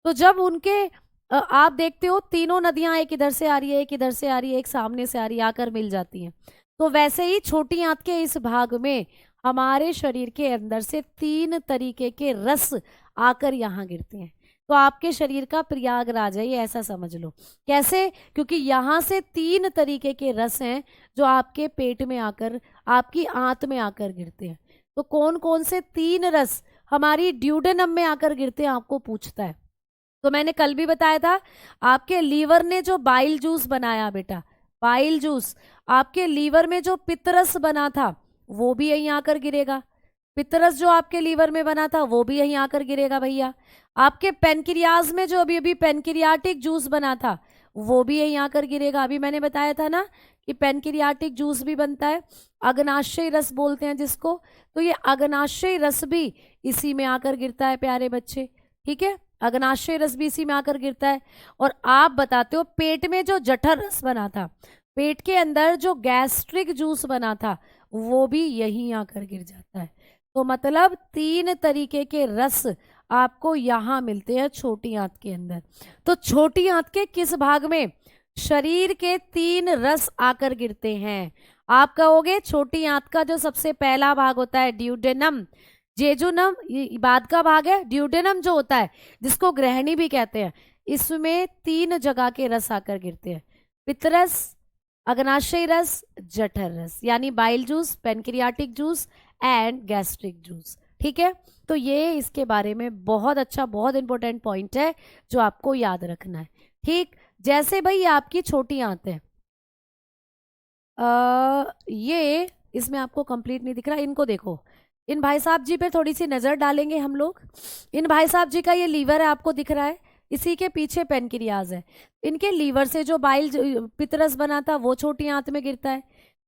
तो जब उनके आप देखते हो तीनों नदियां, एक इधर से आ रही है, एक इधर से आ रही है, एक सामने से आ रही है, आकर मिल जाती हैं। तो वैसे ही छोटी आंत के इस भाग में हमारे शरीर के अंदर से 3 तरीके के रस आकर यहाँ गिरते हैं। तो आपके शरीर का प्रयागराज है ये, ऐसा समझ लो। कैसे, क्योंकि यहाँ से 3 तरीके के रस हैं जो आपके पेट में आकर, आपकी आंत में आकर गिरते हैं। तो कौन कौन से 3 रस हमारी ड्यूडेनम में आकर गिरते हैं, आपको पूछता है। तो मैंने कल भी बताया था, आपके लीवर ने जो बाइल जूस बनाया बेटा, बाइल जूस, आपके लीवर में जो पित्तरस बना था वो भी यहीं आकर गिरेगा। पित्तरस जो आपके लीवर में बना था वो भी यहीं आकर गिरेगा भैया। आपके पेनक्रियाज में जो अभी अभी पेनक्रियाटिक जूस बना था वो भी यहीं आकर गिरेगा। अभी मैंने बताया था ना कि पेनक्रियाटिक जूस भी बनता है, अग्नाशय रस बोलते हैं जिसको, तो ये अग्नाशय रस भी इसी में आकर गिरता है प्यारे बच्चे। ठीक है, अग्नाशय रस भी इसी में आकर गिरता है। और आप बताते हो पेट में जो जठर रस बना था, पेट के अंदर जो गैस्ट्रिक जूस बना था वो भी यहीं आकर गिर जाता है। तो मतलब 3 तरीके के रस आपको यहाँ मिलते हैं छोटी आंत के अंदर। तो छोटी आंत के किस भाग में शरीर के 3 रस आकर गिरते हैं, आप कहोगे छोटी आंत का जो सबसे पहला भाग होता है ड्यूडेनम, जेजुनम ये बाद का भाग है। ड्यूडेनम जो होता है जिसको ग्रहणी भी कहते हैं, इसमें 3 जगह के रस आकर गिरते हैं, पित्तरस, अग्नाशय रस, जठर रस, यानी bile juice, pancreatic juice and gastric juice. ठीक है, तो ये इसके बारे में बहुत अच्छा, बहुत इंपॉर्टेंट पॉइंट है जो आपको याद रखना है। ठीक, जैसे भाई आपकी छोटी आंत है, ये इसमें आपको कंप्लीट नहीं दिख रहा, इनको देखो, इन भाई साहब जी पे थोड़ी सी नजर डालेंगे हम लोग। इन भाई साहब जी का ये लीवर है, आपको दिख रहा है, इसी के पीछे पेनक्रियाज है। इनके लीवर से जो बाइल पितरस बना था वो छोटी आंत में गिरता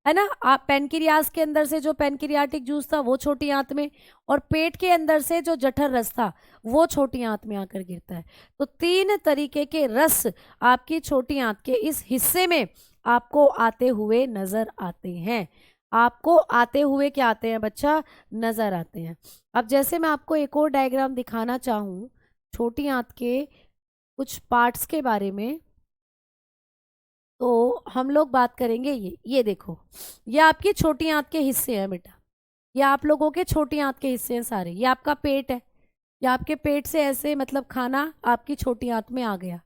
है ना। आप पेनक्रियाज के अंदर से जो पेनक्रियाटिक जूस था वो छोटी आंत में, और पेट के अंदर से जो जठर रस था वो छोटी आंत में आकर गिरता है। तो 3 तरीके के रस आपकी छोटी आंत के इस हिस्से में आपको आते हुए नजर आते हैं। आपको आते हुए क्या आते हैं बच्चा, नजर आते हैं। अब जैसे मैं आपको एक और डायग्राम दिखाना चाहूँ छोटी आंत के कुछ पार्ट्स के बारे में, तो हम लोग बात करेंगे ये देखो, ये आपकी छोटी आंत के हिस्से हैं बेटा, ये आप लोगों के छोटी आंत के हिस्से हैं सारे। ये आपका पेट है, ये आपके पेट से ऐसे मतलब खाना आपकी छोटी आंत में आ गया।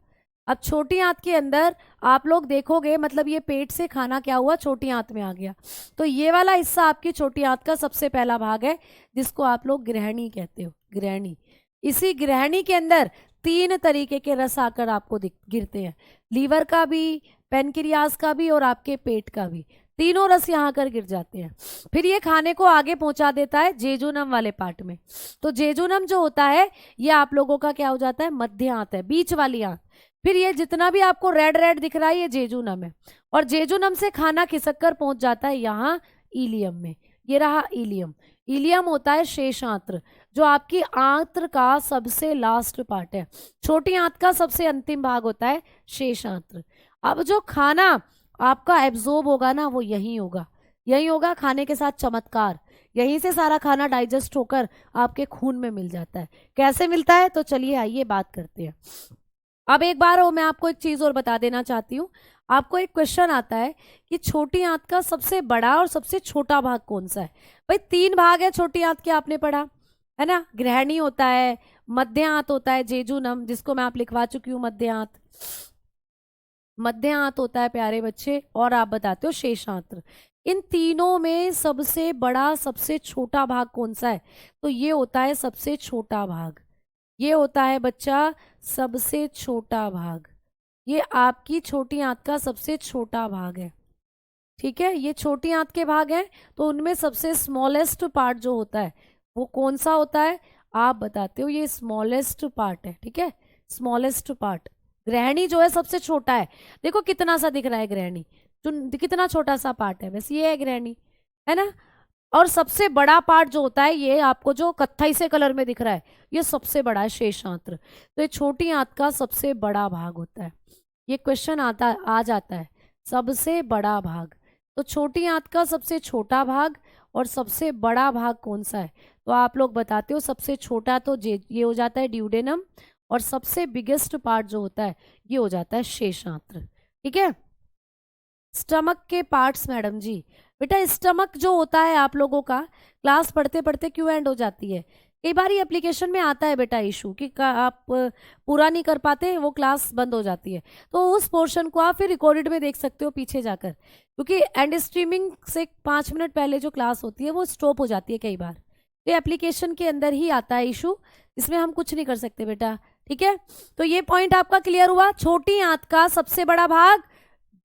अब छोटी आंत के अंदर आप लोग देखोगे, मतलब ये पेट से खाना क्या हुआ, छोटी आंत में आ गया। तो ये वाला हिस्सा आपकी छोटी आंत का सबसे पहला भाग है जिसको आप लोग ग्रहणी कहते हो, ग्रहणी। इसी ग्रहणी के अंदर 3 तरीके के रस आकर आपको गिरते हैं, लीवर का भी, पेनक्रियाज का भी और आपके पेट का भी, तीनों रस यहाँ कर गिर जाते हैं। फिर ये खाने को आगे पहुंचा देता है जेजुनम वाले पार्ट में। तो जेजुनम जो होता है ये आप लोगों का क्या हो जाता है, मध्य आंत है, बीच वाली आंत। फिर ये जितना भी आपको रेड रेड दिख रहा है ये जेजुनम है, और जेजुनम से खाना खिसक कर पहुंच जाता है यहाँ इलियम में। ये रहा इलियम। इलियम होता है शेषांत्र, जो आपकी आंत्र का सबसे लास्ट पार्ट है। छोटी आंत का सबसे अंतिम भाग होता है शेषांत्र। अब जो खाना आपका एब्जॉर्ब होगा ना वो यहीं होगा, यहीं होगा। खाने के साथ चमत्कार, यहीं से सारा खाना डाइजेस्ट होकर आपके खून में मिल जाता है। कैसे मिलता है, तो चलिए आइए बात करते हैं। अब एक बार मैं आपको एक चीज और बता देना चाहती हूँ। आपको एक क्वेश्चन आता है कि छोटी आंत का सबसे बड़ा और सबसे छोटा भाग कौन सा है। भाई 3 भाग है छोटी आंत के, आपने पढ़ा है ना। ग्रहणी होता है, मध्य आंत होता है, जेजुनम जिसको मैं आप लिखवा चुकी हूँ मध्य आंत, मध्य आंत होता है प्यारे बच्चे, और आप बताते हो शेषांत्र। इन तीनों में सबसे बड़ा सबसे छोटा भाग कौन सा है, तो ये होता है सबसे छोटा भाग। ये होता है बच्चा सबसे छोटा भाग। ये आपकी छोटी आंत का सबसे छोटा भाग है, ठीक है। ये छोटी आंत के भाग हैं, तो उनमें सबसे स्मॉलेस्ट पार्ट जो होता है वो कौन सा होता है, आप बताते हो। ये स्मॉलेस्ट पार्ट है, ठीक है, स्मॉलेस्ट पार्ट। ग्रहणी जो है सबसे छोटा है, देखो कितना सा दिख रहा है ग्रहणी, जो कितना छोटा सा पार्ट है, बस ये है ग्रहणी, है ना। और सबसे बड़ा पार्ट जो होता है, ये आपको जो कत्थई से कलर में दिख रहा है, ये सबसे बड़ा है शेषांत्र। तो ये छोटी आंत का सबसे बड़ा भाग होता है। ये क्वेश्चन आ जाता है, सबसे बड़ा भाग। तो छोटी आंत का सबसे छोटा भाग और सबसे बड़ा भाग कौन सा है, तो आप लोग बताते हो। सबसे छोटा तो ये हो जाता है ड्यूडेनम, और सबसे बिगेस्ट पार्ट जो होता है ये हो जाता है शेषांत्र, ठीक है। स्टमक के पार्ट्स मैडम जी, बेटा स्टमक जो होता है आप लोगों का, क्लास पढ़ते पढ़ते क्यों एंड हो जाती है। कई बार ये एप्लीकेशन में आता है बेटा इशू कि आप पूरा नहीं कर पाते, वो क्लास बंद हो जाती है। तो उस पोर्शन को आप फिर रिकॉर्डेड में देख सकते हो पीछे जाकर, क्योंकि एंड स्ट्रीमिंग से 5 मिनट पहले जो क्लास होती है वो स्टॉप हो जाती है कई बार। तो एप्लीकेशन के अंदर ही आता है इशू, इसमें हम कुछ नहीं कर सकते बेटा, ठीक है। तो ये पॉइंट आपका क्लियर हुआ। छोटी आंत का सबसे बड़ा भाग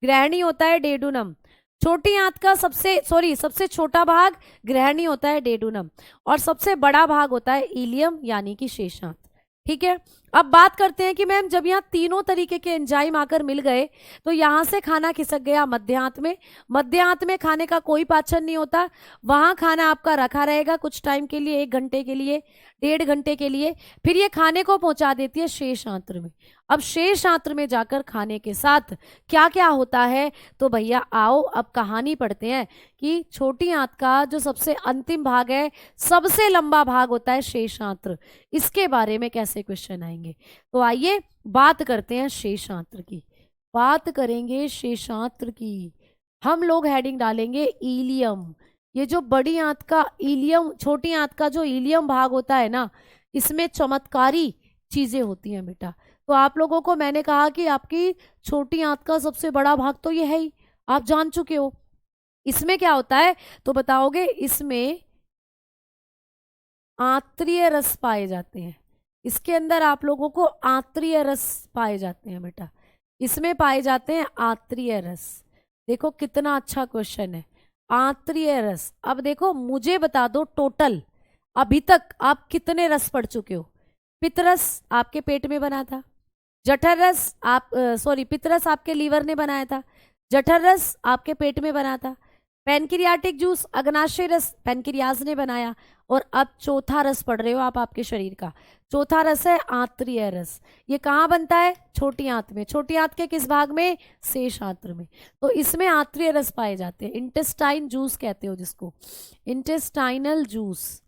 ग्रहणी होता है डेडुनम, छोटी आंत का सबसे छोटा भाग ग्रहणी होता है डेडुनम, और सबसे बड़ा भाग होता है इलियम यानी कि शेषांत, ठीक है। अब बात करते हैं कि मैम जब यहाँ तीनों तरीके के एंजाइम आकर मिल गए तो यहाँ से खाना खिसक गया मध्य आंत में। मध्य आंत में खाने का कोई पाचन नहीं होता, वहां खाना आपका रखा रहेगा कुछ टाइम के लिए, 1 घंटे के लिए, 1.5 घंटे के लिए, फिर ये खाने को पहुंचा देती है शेषांत्र में। अब शेषांत्र में जाकर खाने के साथ क्या क्या होता है, तो भैया आओ अब कहानी पढ़ते हैं कि छोटी आंत का जो सबसे अंतिम भाग है, सबसे लंबा भाग होता है शेषांत्र, इसके बारे में कैसे क्वेश्चन आएंगे। तो आइए बात करते हैं शेषांत्र की, बात करेंगे शेषांत्र की। हम लोग हेडिंग डालेंगे इलियम। ये जो बड़ी आंत का इलियम, छोटी आंत का जो इलियम भाग होता है ना, इसमें चमत्कारी चीजें होती हैं बेटा। तो आप लोगों को मैंने कहा कि आपकी छोटी आंत का सबसे बड़ा भाग तो ये है ही, आप जान चुके हो। इसमें क्या होता है तो बताओगे, इसमें आंतरीय रस पाए जाते हैं। इसके अंदर आप लोगों को आंतरीय रस पाए जाते हैं बेटा, इसमें पाए जाते हैं आंतरीय रस। देखो कितना अच्छा क्वेश्चन है, आंतरीय रस। अब देखो मुझे बता दो टोटल अभी तक आप कितने रस पढ़ चुके हो। पितरस आपके पेट में बना था, जठर रस पितरस आपके लीवर ने बनाया था, जठर रस आपके पेट में बना था, पैनक्रियाटिक जूस अग्नाशय रस पैनक्रियाज ने बनाया, और अब चौथा रस पढ़ रहे हो आप आपके शरीर का, चौथा रस है आंतरीय रस। ये कहाँ बनता है, छोटी आंत में। छोटी आंत के किस भाग में, शेषांत्र में। तो इसमें आंतरीय रस पाए जाते हैं, इंटेस्टाइन जूस कहते हो जिसको, intestinal juice,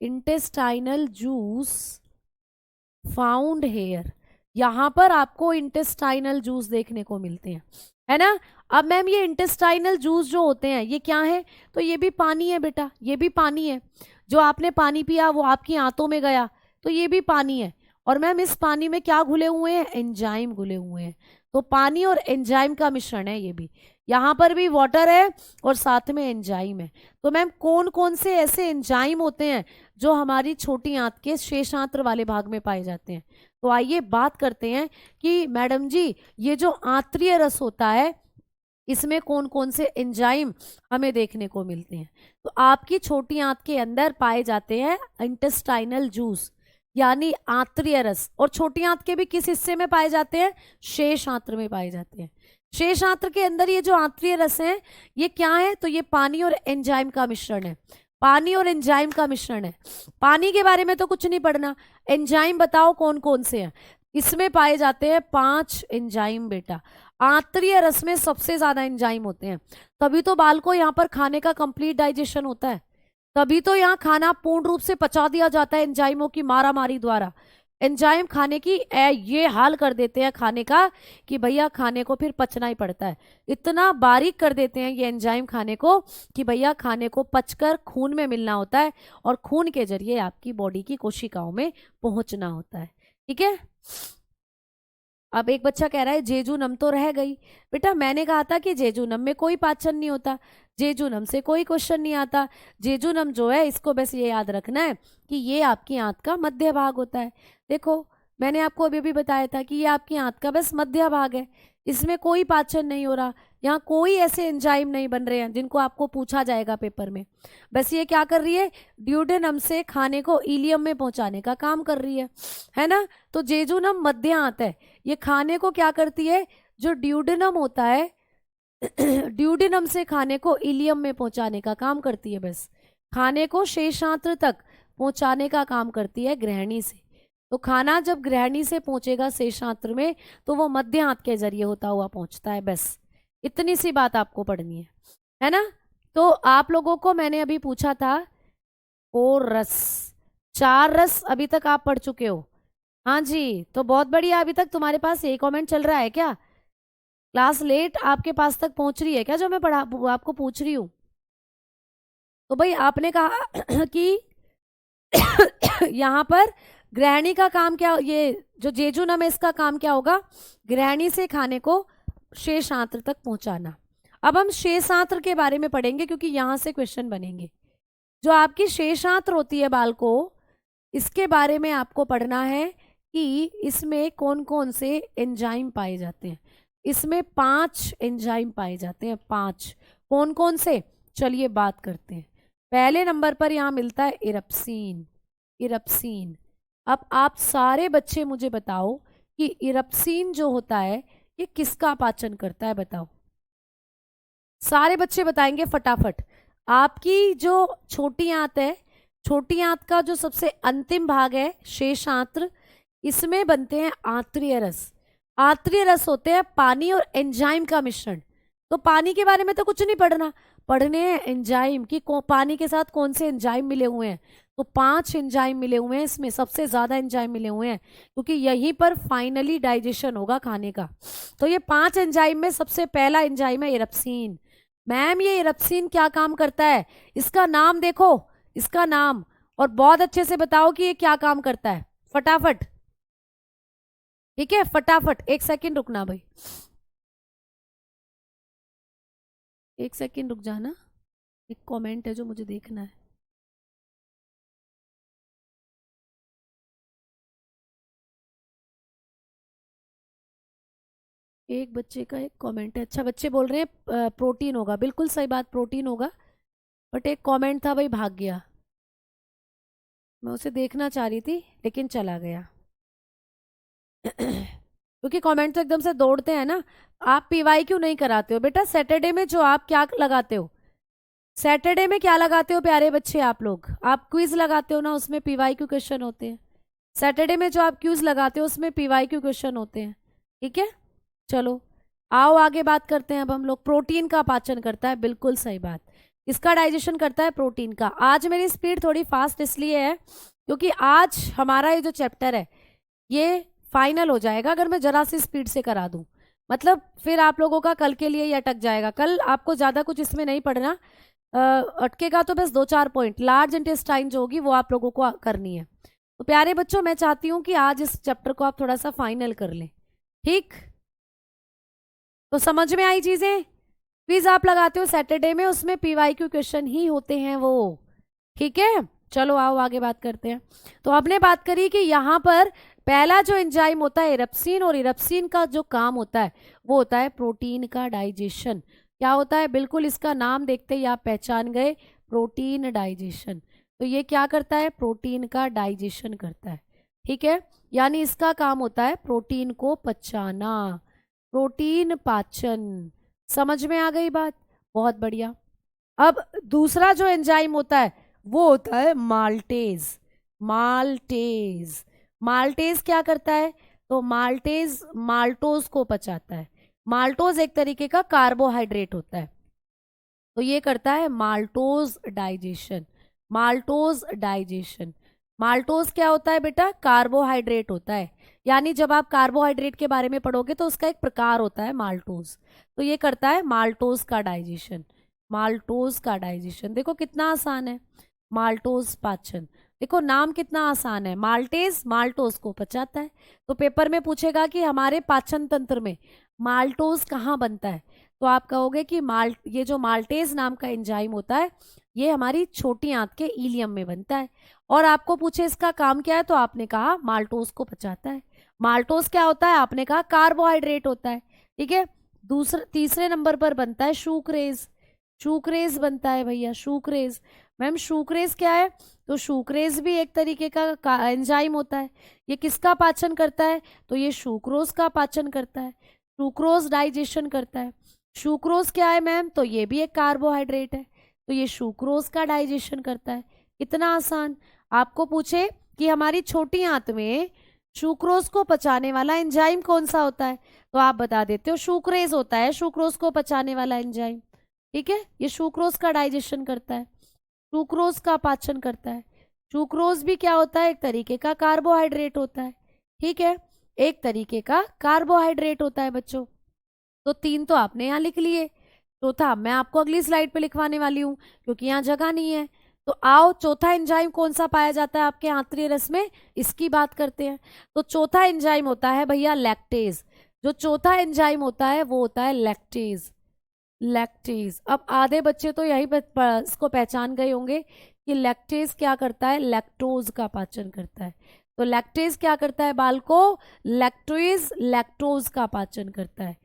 intestinal juice found here. यहां पर आपको इंटेस्टाइनल जूस देखने को मिलते हैं, है ना। अब मैम ये इंटेस्टाइनल जूस जो होते हैं ये क्या है, तो ये भी पानी है बेटा, ये भी पानी है। जो आपने पानी पिया वो आपकी आंतों में गया, तो ये भी पानी है। और मैम इस पानी में क्या घुले हुए हैं, एंजाइम घुले हुए हैं। तो पानी और एंजाइम का मिश्रण है ये भी, यहाँ पर भी वाटर है और साथ में एंजाइम है। तो मैम कौन कौन से ऐसे एंजाइम होते हैं जो हमारी छोटी आंत के शेषांत्र वाले भाग में पाए जाते हैं। तो आइए बात करते हैं कि मैडम जी ये जो आंतरीय रस होता है इसमें कौन कौन से एंजाइम हमें देखने को मिलते हैं। तो आपकी छोटी आंत के अंदर पाए जाते हैं इंटेस्टाइनल जूस यानी आंतरीय रस, और छोटी आंत के भी किस हिस्से में पाए जाते हैं, शेषांत्र में पाए जाते हैं। शेषांत्र के अंदर ये जो आंतरीय रस है ये क्या है, तो ये पानी और एंजाइम का मिश्रण है, पानी और एंजाइम का मिश्रण है। पानी के बारे में तो कुछ नहीं पढ़ना, एंजाइम बताओ कौन कौन से हैं। इसमें पाए जाते हैं 5 एंजाइम बेटा। आंतरीय रस में सबसे ज्यादा एंजाइम होते हैं, तभी तो बाल को यहाँ पर खाने का कंप्लीट डाइजेशन होता है, तभी तो यहाँ खाना पूर्ण रूप से पचा दिया जाता है एंजाइमों की मारामारी द्वारा। एंजाइम खाने की ये हाल कर देते हैं खाने का कि भैया खाने को फिर पचना ही पड़ता है। इतना बारीक कर देते हैं ये एंजाइम खाने को कि भैया खाने को पचकर खून में मिलना होता है और खून के जरिए आपकी बॉडी की कोशिकाओं में पहुंचना होता है। ठीक है। अब एक बच्चा कह रहा है जेजूनम तो रह गई। बेटा मैंने कहा था कि जेजूनम में कोई पाचन नहीं होता, जेजूनम से कोई क्वेश्चन नहीं आता। जेजूनम जो है इसको बस ये याद रखना है कि ये आपकी आंत का मध्य भाग होता है। देखो मैंने आपको अभी अभी बताया था कि ये आपकी आंत का बस मध्य भाग है, इसमें कोई पाचन नहीं हो रहा, यहाँ कोई ऐसे एंजाइम नहीं बन रहे हैं जिनको आपको पूछा जाएगा पेपर में। बस ये क्या कर रही है, ड्यूडेनम से खाने को इलियम में पहुंचाने का काम कर रही है ना। तो जेजूनम मध्य आंत है, ये खाने को क्या करती है, जो ड्यूडेनम होता है ड्यूडेनम से खाने को इलियम में पहुंचाने का काम करती है। बस खाने को शेषांत्र तक पहुंचाने का काम करती है ग्रहणी से। तो खाना जब ग्रहणी से पहुंचेगा शेषांत्र में तो वो मध्य आंत के जरिए होता हुआ पहुंचता है। बस इतनी सी बात आपको पढ़नी है ना। तो आप लोगों को मैंने अभी पूछा था 4 रस, 4 रस अभी तक आप पढ़ चुके हो। हाँ जी, तो बहुत बढ़िया। अभी तक तुम्हारे पास यही कमेंट चल रहा है क्या? क्लास लेट आपके पास तक पहुंच रही है क्या जो मैं पढ़ा आपको पूछ रही हूँ? तो भाई आपने कहा कि यहाँ पर ग्रहणी का काम क्या, ये जो जेजूनम है इसका काम क्या होगा, ग्रहणी से खाने को शेषांत्र तक पहुंचाना। अब हम शेषांत्र के बारे में पढ़ेंगे क्योंकि यहाँ से क्वेश्चन बनेंगे। जो आपकी शेषांत्र होती है बालको, इसके बारे में आपको पढ़ना है कि इसमें कौन कौन से एंजाइम पाए जाते हैं। इसमें 5 एंजाइम पाए जाते हैं। 5 कौन कौन से, चलिए बात करते हैं। पहले नंबर पर यहाँ मिलता है इरप्सिन। इरप्सिन। अब आप सारे बच्चे मुझे बताओ कि इरप्सिन जो होता है ये किसका पाचन करता है, बताओ। सारे बच्चे बताएंगे फटाफट। आपकी जो छोटी आंत है, छोटी आंत का जो सबसे अंतिम भाग है शेषांत्र, इसमें बनते हैं आंत्रीय रस। आंत्रीय रस होते हैं पानी और एंजाइम का मिश्रण। तो पानी के बारे में तो कुछ नहीं पढ़ना, पढ़ने हैं एंजाइम की पानी के साथ कौन से एंजाइम मिले हुए हैं। तो 5 एंजाइम मिले हुए हैं, इसमें सबसे ज्यादा एंजाइम मिले हुए हैं क्योंकि यहीं पर फाइनली डाइजेशन होगा खाने का। तो ये 5 एंजाइम में सबसे पहला एंजाइम है इरप्सिन। मैम ये इरप्सिन क्या काम करता है, इसका नाम देखो, इसका नाम, और बहुत अच्छे से बताओ कि ये क्या काम करता है फटाफट। ठीक है, फटाफट 1 सेकंड रुकना भाई, 1 सेकंड रुक जाना। एक कमेंट है जो मुझे देखना है। एक बच्चे का एक कमेंट है। अच्छा बच्चे बोल रहे हैं प्रोटीन होगा, बिल्कुल सही बात, प्रोटीन होगा। बट एक कमेंट था भाई भाग गया, मैं उसे देखना चाह रही थी लेकिन चला गया क्योंकि कमेंट तो एकदम से दौड़ते हैं ना। आप पीवाई क्यों नहीं कराते हो बेटा सैटरडे में, जो आप क्या लगाते हो सैटरडे में, क्या लगाते हो प्यारे बच्चे आप लोग, आप क्विज लगाते हो ना, उसमें पीवाई क्यू क्वेश्चन होते हैं। सैटरडे में जो आप क्यूज लगाते हो उसमें पीवाई क्यू क्वेश्चन होते हैं। ठीक है, चलो आओ आगे बात करते हैं। अब हम लोग प्रोटीन का पाचन करता है, बिल्कुल सही बात, इसका डाइजेशन करता है प्रोटीन का। आज मेरी स्पीड थोड़ी फास्ट इसलिए है क्योंकि आज हमारा ये जो चैप्टर है ये फाइनल हो जाएगा अगर मैं जरा सी स्पीड से करा दूं, मतलब फिर आप लोगों का कल के लिए ही अटक जाएगा। कल आपको ज़्यादा कुछ इसमें नहीं पढ़ना, अटकेगा तो बस 2-4 पॉइंट, लार्ज इंटेस्टाइन जो होगी वो आप लोगों को करनी है। तो प्यारे बच्चों मैं चाहती हूँ कि आज इस चैप्टर को आप थोड़ा सा फाइनल कर लें। ठीक, तो समझ में आई चीजें। क्विज आप लगाते हो सैटरडे में, उसमें पीवाईक्यू क्वेश्चन ही होते हैं वो। ठीक है, चलो आओ आगे बात करते हैं। तो हमने बात करी कि यहाँ पर पहला जो एंजाइम होता है इरप्सिन, और इरप्सिन का जो काम होता है वो होता है प्रोटीन का डाइजेशन। क्या होता है, बिल्कुल इसका नाम देखते ही आप पहचान गए, प्रोटीन डाइजेशन। तो ये क्या करता है, प्रोटीन का डाइजेशन करता है। ठीक है, यानी इसका काम होता है प्रोटीन को पचाना, प्रोटीन पाचन। समझ में आ गई बात, बहुत बढ़िया। अब दूसरा जो एंजाइम होता है वो होता है माल्टेज। माल्टेज, माल्टेज क्या करता है, तो माल्टेज माल्टोज को पचाता है। माल्टोज एक तरीके का कार्बोहाइड्रेट होता है, तो ये करता है maltose digestion. Maltose digestion. Maltose क्या होता है बेटा? कार्बोहाइड्रेट होता है। यानी जब आप कार्बोहाइड्रेट के बारे में पढ़ोगे तो उसका एक प्रकार होता है माल्टोज। तो ये करता है माल्टोज का डाइजेशन। माल्टोज का डाइजेशन देखो कितना आसान है, माल्टोज पाचन। देखो नाम कितना आसान है, माल्टेज माल्टोज को पचाता है। तो पेपर में पूछेगा कि हमारे पाचन तंत्र में माल्टोज कहाँ बनता है, तो आप कहोगे कि ये जो माल्टेज नाम का एंजाइम होता है ये हमारी छोटी आंत के इलियम में बनता है। और आपको पूछे इसका काम क्या है, तो आपने कहा माल्टोज को पचाता है। माल्टोज क्या होता है? आपने कहा कार्बोहाइड्रेट होता है। ठीक है, तीसरे नंबर पर बनता है सुक्रेज। सुक्रेज बनता है भैया, सुक्रेज। मैम सुक्रेज क्या है? तो सुक्रेज भी एक तरीके का एंजाइम होता है। ये किसका पाचन करता है? तो ये सुक्रोज का पाचन करता है, सुक्रोज डाइजेशन करता है। सुक्रोज क्या है मैम? तो ये भी एक कार्बोहाइड्रेट है, तो ये सुक्रोज का डाइजेशन करता है। इतना आसान। आपको पूछे कि हमारी छोटी आंत में सुक्रोज को पचाने वाला एंजाइम कौन सा होता है, तो आप बता देते हो सुक्रेज होता है सुक्रोज को पचाने वाला एंजाइम। ठीक है, ये सुक्रोज का डाइजेशन करता है, सुक्रोज का पाचन करता है। सुक्रोज भी क्या होता है? एक तरीके का कार्बोहाइड्रेट होता है। ठीक है, एक तरीके का कार्बोहाइड्रेट होता है बच्चों। तो 3 तो आपने यहाँ लिख लिए, चौथा मैं आपको अगली स्लाइड पे लिखवाने वाली हूँ क्योंकि यहाँ जगह नहीं है। तो आओ चौथा एंजाइम कौन सा पाया जाता है आपके आंतरीय रस में, इसकी बात करते हैं। तो चौथा एंजाइम होता है भैया लैक्टेज। जो चौथा एंजाइम होता है वो होता है लैक्टेज। लैक्टेज। अब आधे बच्चे तो यही इसको पहचान गए होंगे कि लैक्टेज क्या करता है? लैक्टोज का पाचन करता है। तो लैक्टेज क्या करता है बालको? लैक्टेज लैक्टोज का पाचन करता है,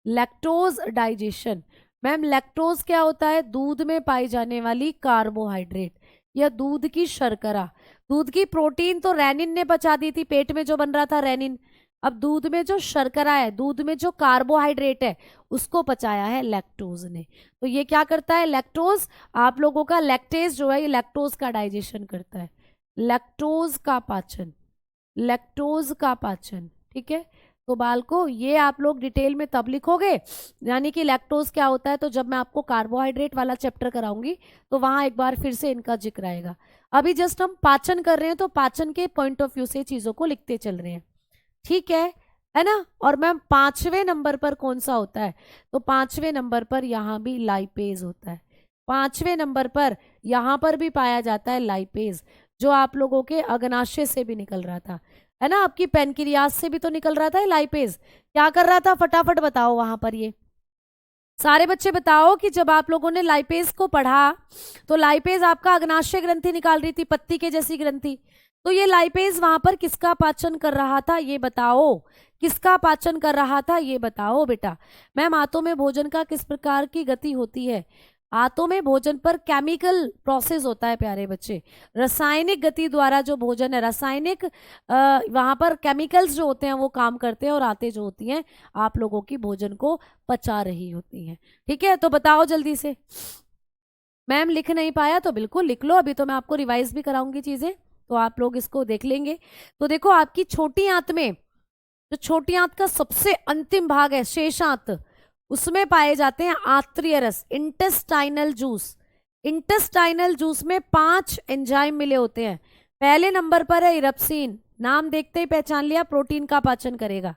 लैक्टोज डाइजेशन। मैम लैक्टोज क्या होता है? दूध में पाई जाने वाली कार्बोहाइड्रेट या दूध की शर्करा। दूध की प्रोटीन तो रेनिन ने पचा दी थी, पेट में जो बन रहा था रेनिन। अब दूध में जो शर्करा है, दूध में जो कार्बोहाइड्रेट है, उसको पचाया है लैक्टोज ने। तो ये क्या करता है? लैक्टोज। आप लोगों का लैक्टेज जो है ये लैक्टोज का डाइजेशन करता है, लैक्टोज का पाचन, लैक्टोज का पाचन। ठीक है, तो बालको ये आप लोग डिटेल में तब लिखोगे, यानी कि लैक्टोज क्या होता है, तो जब मैं आपको कार्बोहाइड्रेट वाला चैप्टर कराऊंगी तो वहां एक बार फिर से इनका जिक्र आएगा। अभी जस्ट हम पाचन कर रहे हैं, तो पाचन के पॉइंट ऑफ व्यू से चीजों को लिखते चल रहे हैं। ठीक है ना। और मैम 5वें नंबर पर कौन सा होता है? तो 5वें नंबर पर यहाँ भी लाइपेज होता है। 5वें नंबर पर यहाँ पर भी पाया जाता है लाइपेज, जो आप लोगों के अग्नाशय से भी निकल रहा था, है ना, आपकी पेनक्रियास से भी तो निकल रहा था लाइपेज। क्या कर रहा था फटाफट बताओ वहां पर, ये सारे बच्चे बताओ कि जब आप लोगों ने लाइपेज को पढ़ा तो लाइपेज आपका अग्नाशय ग्रंथि निकाल रही थी, पत्ती के जैसी ग्रंथि। तो ये लाइपेज वहां पर किसका पाचन कर रहा था, ये बताओ, किसका पाचन कर रहा था ये बताओ बेटा। मैम आंतों में भोजन का किस प्रकार की गति होती है? आंतों में भोजन पर केमिकल प्रोसेस होता है प्यारे बच्चे, रासायनिक गति द्वारा जो भोजन है, रासायनिक वहां पर केमिकल्स जो होते हैं वो काम करते हैं, और आंतें जो होती हैं आप लोगों की भोजन को पचा रही होती हैं। ठीक है, तो बताओ जल्दी से। मैम लिख नहीं पाया तो बिल्कुल लिख लो, अभी तो मैं आपको रिवाइज भी कराऊंगी चीजें, तो आप लोग इसको देख लेंगे। तो देखो आपकी छोटी आंत में, जो छोटी आंत का सबसे अंतिम भाग है शेषांत, उसमें पाए जाते हैं आंतरीय रस, इंटेस्टाइनल जूस। इंटेस्टाइनल जूस में 5 एंजाइम मिले होते हैं। पहले नंबर पर है इरप्सिन, नाम देखते ही पहचान लिया, प्रोटीन का पाचन करेगा।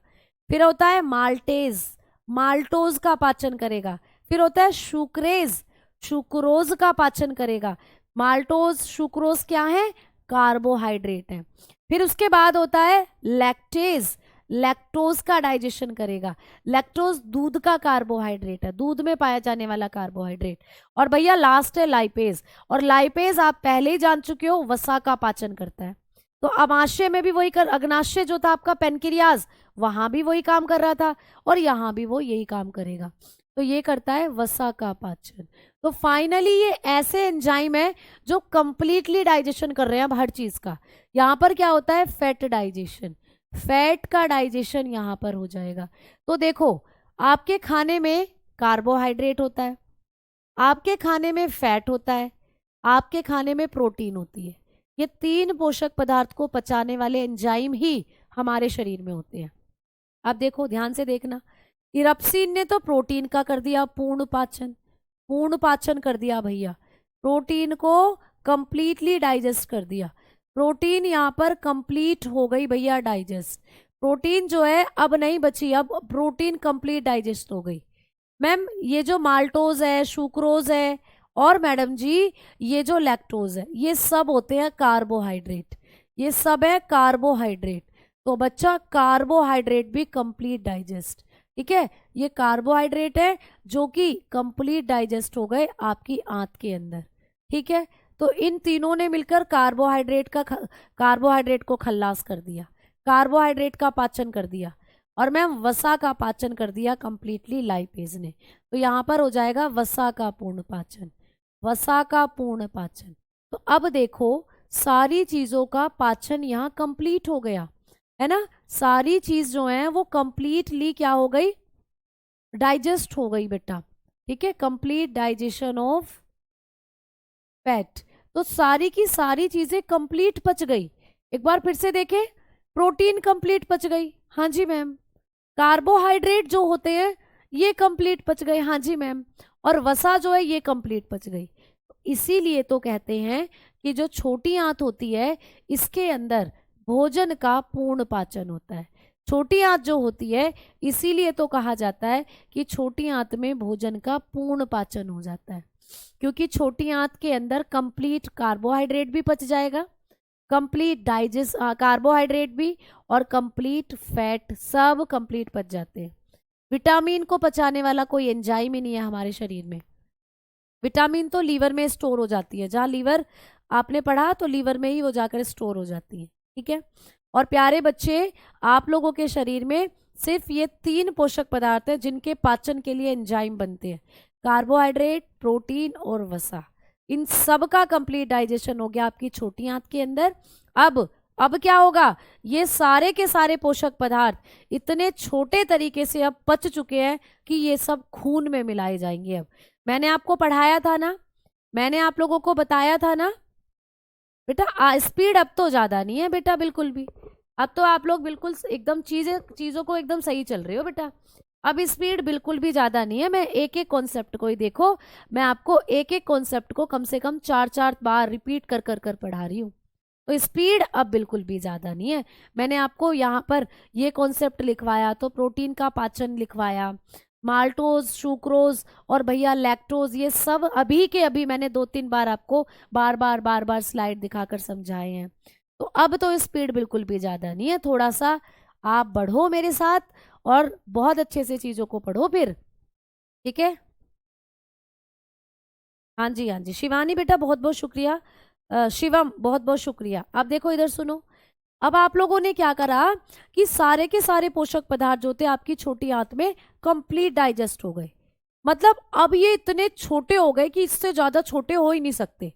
फिर होता है माल्टेज, माल्टोज का पाचन करेगा। फिर होता है सुक्रेज, सुक्रोज का पाचन करेगा। माल्टोज सुक्रोज क्या है? कार्बोहाइड्रेट है। फिर उसके बाद होता है लैक्टेज, लैक्टोज का डाइजेशन करेगा। लैक्टोज दूध का कार्बोहाइड्रेट है, दूध में पाया जाने वाला कार्बोहाइड्रेट। और भैया लास्ट है लाइपेज, और लाइपेज आप पहले ही जान चुके हो वसा का पाचन करता है। तो अमाशय में भी वही कर, अग्नाशय जो था आपका पेनक्रियाज, वहां भी वही काम कर रहा था, और यहाँ भी वो यही काम करेगा। तो ये करता है वसा का पाचन। तो फाइनली ये ऐसे एंजाइम है जो कंप्लीटली डाइजेशन कर रहे हैं अब हर चीज का। यहाँ पर क्या होता है? फैट डाइजेशन, फैट का डाइजेशन यहाँ पर हो जाएगा। तो देखो आपके खाने में कार्बोहाइड्रेट होता है, आपके खाने में फैट होता है, आपके खाने में प्रोटीन होती है। ये 3 पोषक पदार्थ को पचाने वाले एंजाइम ही हमारे शरीर में होते हैं। अब देखो ध्यान से देखना, इरप्सिन ने तो प्रोटीन का कर दिया पूर्ण पाचन, पूर्ण पाचन कर दिया भैया, प्रोटीन को कंप्लीटली डाइजेस्ट कर दिया। प्रोटीन यहाँ पर कंप्लीट हो गई भैया डाइजेस्ट। प्रोटीन जो है अब नहीं बची, अब प्रोटीन कंप्लीट डाइजेस्ट हो गई। मैम ये जो माल्टोज है, सुक्रोज है, और मैडम जी ये जो लैक्टोज है, ये सब होते हैं कार्बोहाइड्रेट, ये सब है कार्बोहाइड्रेट। तो बच्चा कार्बोहाइड्रेट भी कंप्लीट डाइजेस्ट, ठीक है, ये कार्बोहाइड्रेट है जो कि कंप्लीट डाइजेस्ट हो गए आपकी आंत के अंदर, ठीक है। तो इन तीनों ने मिलकर कार्बोहाइड्रेट को खल्लास कर दिया, कार्बोहाइड्रेट का पाचन कर दिया, और मैम वसा का पाचन कर दिया कंप्लीटली लाइपेज ने। तो यहाँ पर हो जाएगा वसा का पूर्ण पाचन, वसा का पूर्ण पाचन। तो अब देखो सारी चीजों का पाचन यहाँ कंप्लीट हो गया है ना, सारी चीज जो है वो कंप्लीटली क्या हो गई, डाइजेस्ट हो गई बेटा, ठीक है, कंप्लीट डाइजेशन ऑफ फैट। तो सारी की सारी चीजें कंप्लीट पच गई। एक बार फिर से देखें, प्रोटीन कंप्लीट पच गई, हाँ जी मैम, कार्बोहाइड्रेट जो होते हैं ये कंप्लीट पच गए, हाँ जी मैम, और वसा जो है ये कंप्लीट पच गई। इसीलिए तो कहते हैं कि जो छोटी आंत होती है इसके अंदर भोजन का पूर्ण पाचन होता है। छोटी आंत जो होती है इसीलिए तो कहा जाता है कि छोटी आंत में भोजन का पूर्ण पाचन हो जाता है, क्योंकि छोटी आंत के अंदर कंप्लीट कार्बोहाइड्रेट भी पच जाएगा, कंप्लीट डाइजेस्ट कार्बोहाइड्रेट भी, और कंप्लीट फैट, सब कंप्लीट पच जाते हैं। विटामिन को पचाने वाला कोई एंजाइम ही नहीं है हमारे शरीर में। विटामिन तो लीवर में स्टोर हो जाती है, जहाँ लीवर आपने पढ़ा तो लीवर में ही वो जाकर स्टोर हो जाती है, ठीक है। और प्यारे बच्चे आप लोगों के शरीर में सिर्फ ये 3 पोषक पदार्थ हैं जिनके पाचन के लिए एंजाइम बनते हैं, कार्बोहाइड्रेट, प्रोटीन और वसा। इन सब का कंप्लीट डाइजेशन हो गया आपकी छोटी आंत के अंदर। अब क्या होगा, ये सारे के सारे पोषक पदार्थ इतने छोटे तरीके से अब पच चुके हैं कि ये सब खून में मिलाए जाएंगे। अब मैंने आपको पढ़ाया था ना, मैंने आप लोगों को बताया था ना बेटा, स्पीड अब तो ज्यादा नहीं है बेटा, बिल्कुल भी। अब तो आप लोग बिल्कुल एकदम चीजों को एकदम सही चल रहे हो बेटा। अब स्पीड बिल्कुल भी ज्यादा नहीं है। मैं एक एक कॉन्सेप्ट को ही देखो, मैं आपको एक एक कॉन्सेप्ट को कम से कम 4-4 बार रिपीट कर कर कर पढ़ा रही हूँ। तो स्पीड अब बिल्कुल भी ज्यादा नहीं है। मैंने आपको यहाँ पर ये कॉन्सेप्ट लिखवाया, तो प्रोटीन का पाचन लिखवाया, माल्टोज, सुक्रोज और भैया लैक्टोज, ये सब अभी के अभी मैंने 2-3 बार आपको बार बार स्लाइड दिखाकर समझाए हैं। तो अब तो स्पीड बिल्कुल भी ज्यादा नहीं है। थोड़ा सा आप बढ़ो मेरे साथ और बहुत अच्छे से चीजों को पढ़ो फिर, ठीक है। हाँ जी, हाँ जी शिवानी बेटा बहुत बहुत शुक्रिया, शिवम बहुत बहुत शुक्रिया। अब देखो इधर सुनो, अब आप लोगों ने क्या करा कि सारे के सारे पोषक पदार्थ जो थे आपकी छोटी आंत में कंप्लीट डाइजेस्ट हो गए। मतलब अब ये इतने छोटे हो गए कि इससे ज्यादा छोटे हो ही नहीं सकते।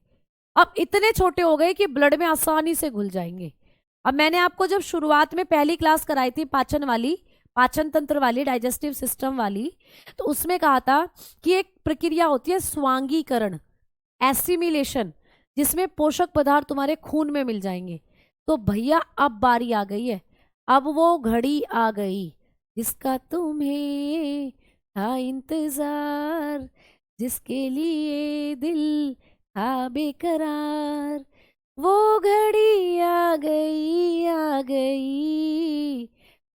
अब इतने छोटे हो गए कि ब्लड में आसानी से घुल जाएंगे। अब मैंने आपको जब शुरुआत में पहली क्लास कराई थी पाचन वाली, पाचन तंत्र वाली, डाइजेस्टिव सिस्टम वाली, तो उसमें कहा था कि एक प्रक्रिया होती है स्वांगीकरण, एसिमिलेशन, जिसमें पोषक पदार्थ तुम्हारे खून में मिल जाएंगे। तो भैया अब बारी आ गई है, अब वो घड़ी आ गई जिसका तुम्हें था इंतजार, जिसके लिए दिल था बेकरार, वो घड़ी आ गई आ गई।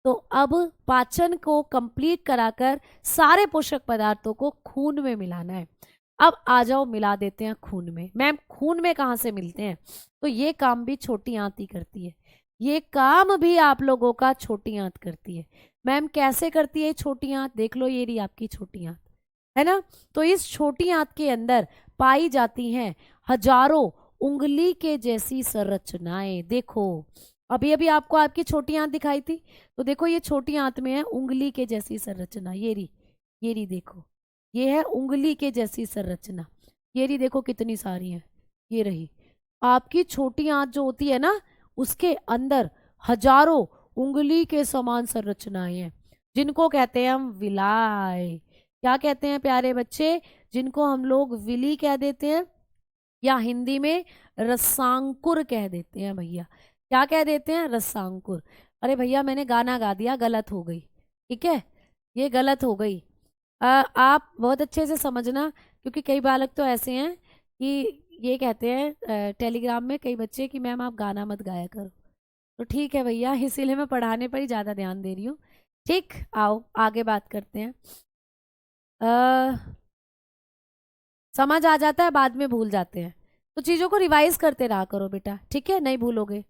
तो अब पाचन को कंप्लीट कराकर सारे पोषक पदार्थों को खून में मिलाना है। अब आ जाओ मिला देते हैं खून में। मैम खून में कहाँ से मिलते हैं? तो ये काम भी छोटी आंत ही करती है, ये काम भी आप लोगों का छोटी आंत करती है। मैम कैसे करती है छोटी आंत? देख लो, ये रही आपकी छोटी आंत, है ना। तो इस छोटी आंत के अंदर पाई जाती हैं हजारों उंगली के जैसी संरचनाएं। देखो अभी अभी आपको आपकी छोटी आंत दिखाई थी, तो देखो ये छोटी आंत में है उंगली के जैसी संरचना, ये रही देखो, ये है उंगली के जैसी संरचना, ये रही देखो कितनी सारी है, ये रही आपकी छोटी आंत जो होती है ना, उसके अंदर हजारों उंगली के समान संरचनाएं हैं, जिनको कहते हैं हम विलाय। क्या कहते हैं प्यारे बच्चे? जिनको हम लोग विली कह देते हैं, या हिंदी में रसांकुर कह देते हैं भैया। क्या कह देते हैं? रसांकुर। अरे भैया मैंने गाना गा दिया, गलत हो गई, ठीक है, ये गलत हो गई। आप बहुत अच्छे से समझना, क्योंकि कई बालक तो ऐसे हैं कि ये कहते हैं टेलीग्राम में कई बच्चे कि मैम आप गाना मत गाया करो। तो ठीक है भैया, इसीलिए मैं पढ़ाने पर ही ज़्यादा ध्यान दे रही हूँ। ठीक, आओ आगे बात करते हैं। समझ आ जाता है, बाद में भूल जाते हैं, तो चीज़ों को रिवाइज करते रहा करो बेटा, ठीक है, नहीं भूलोगे।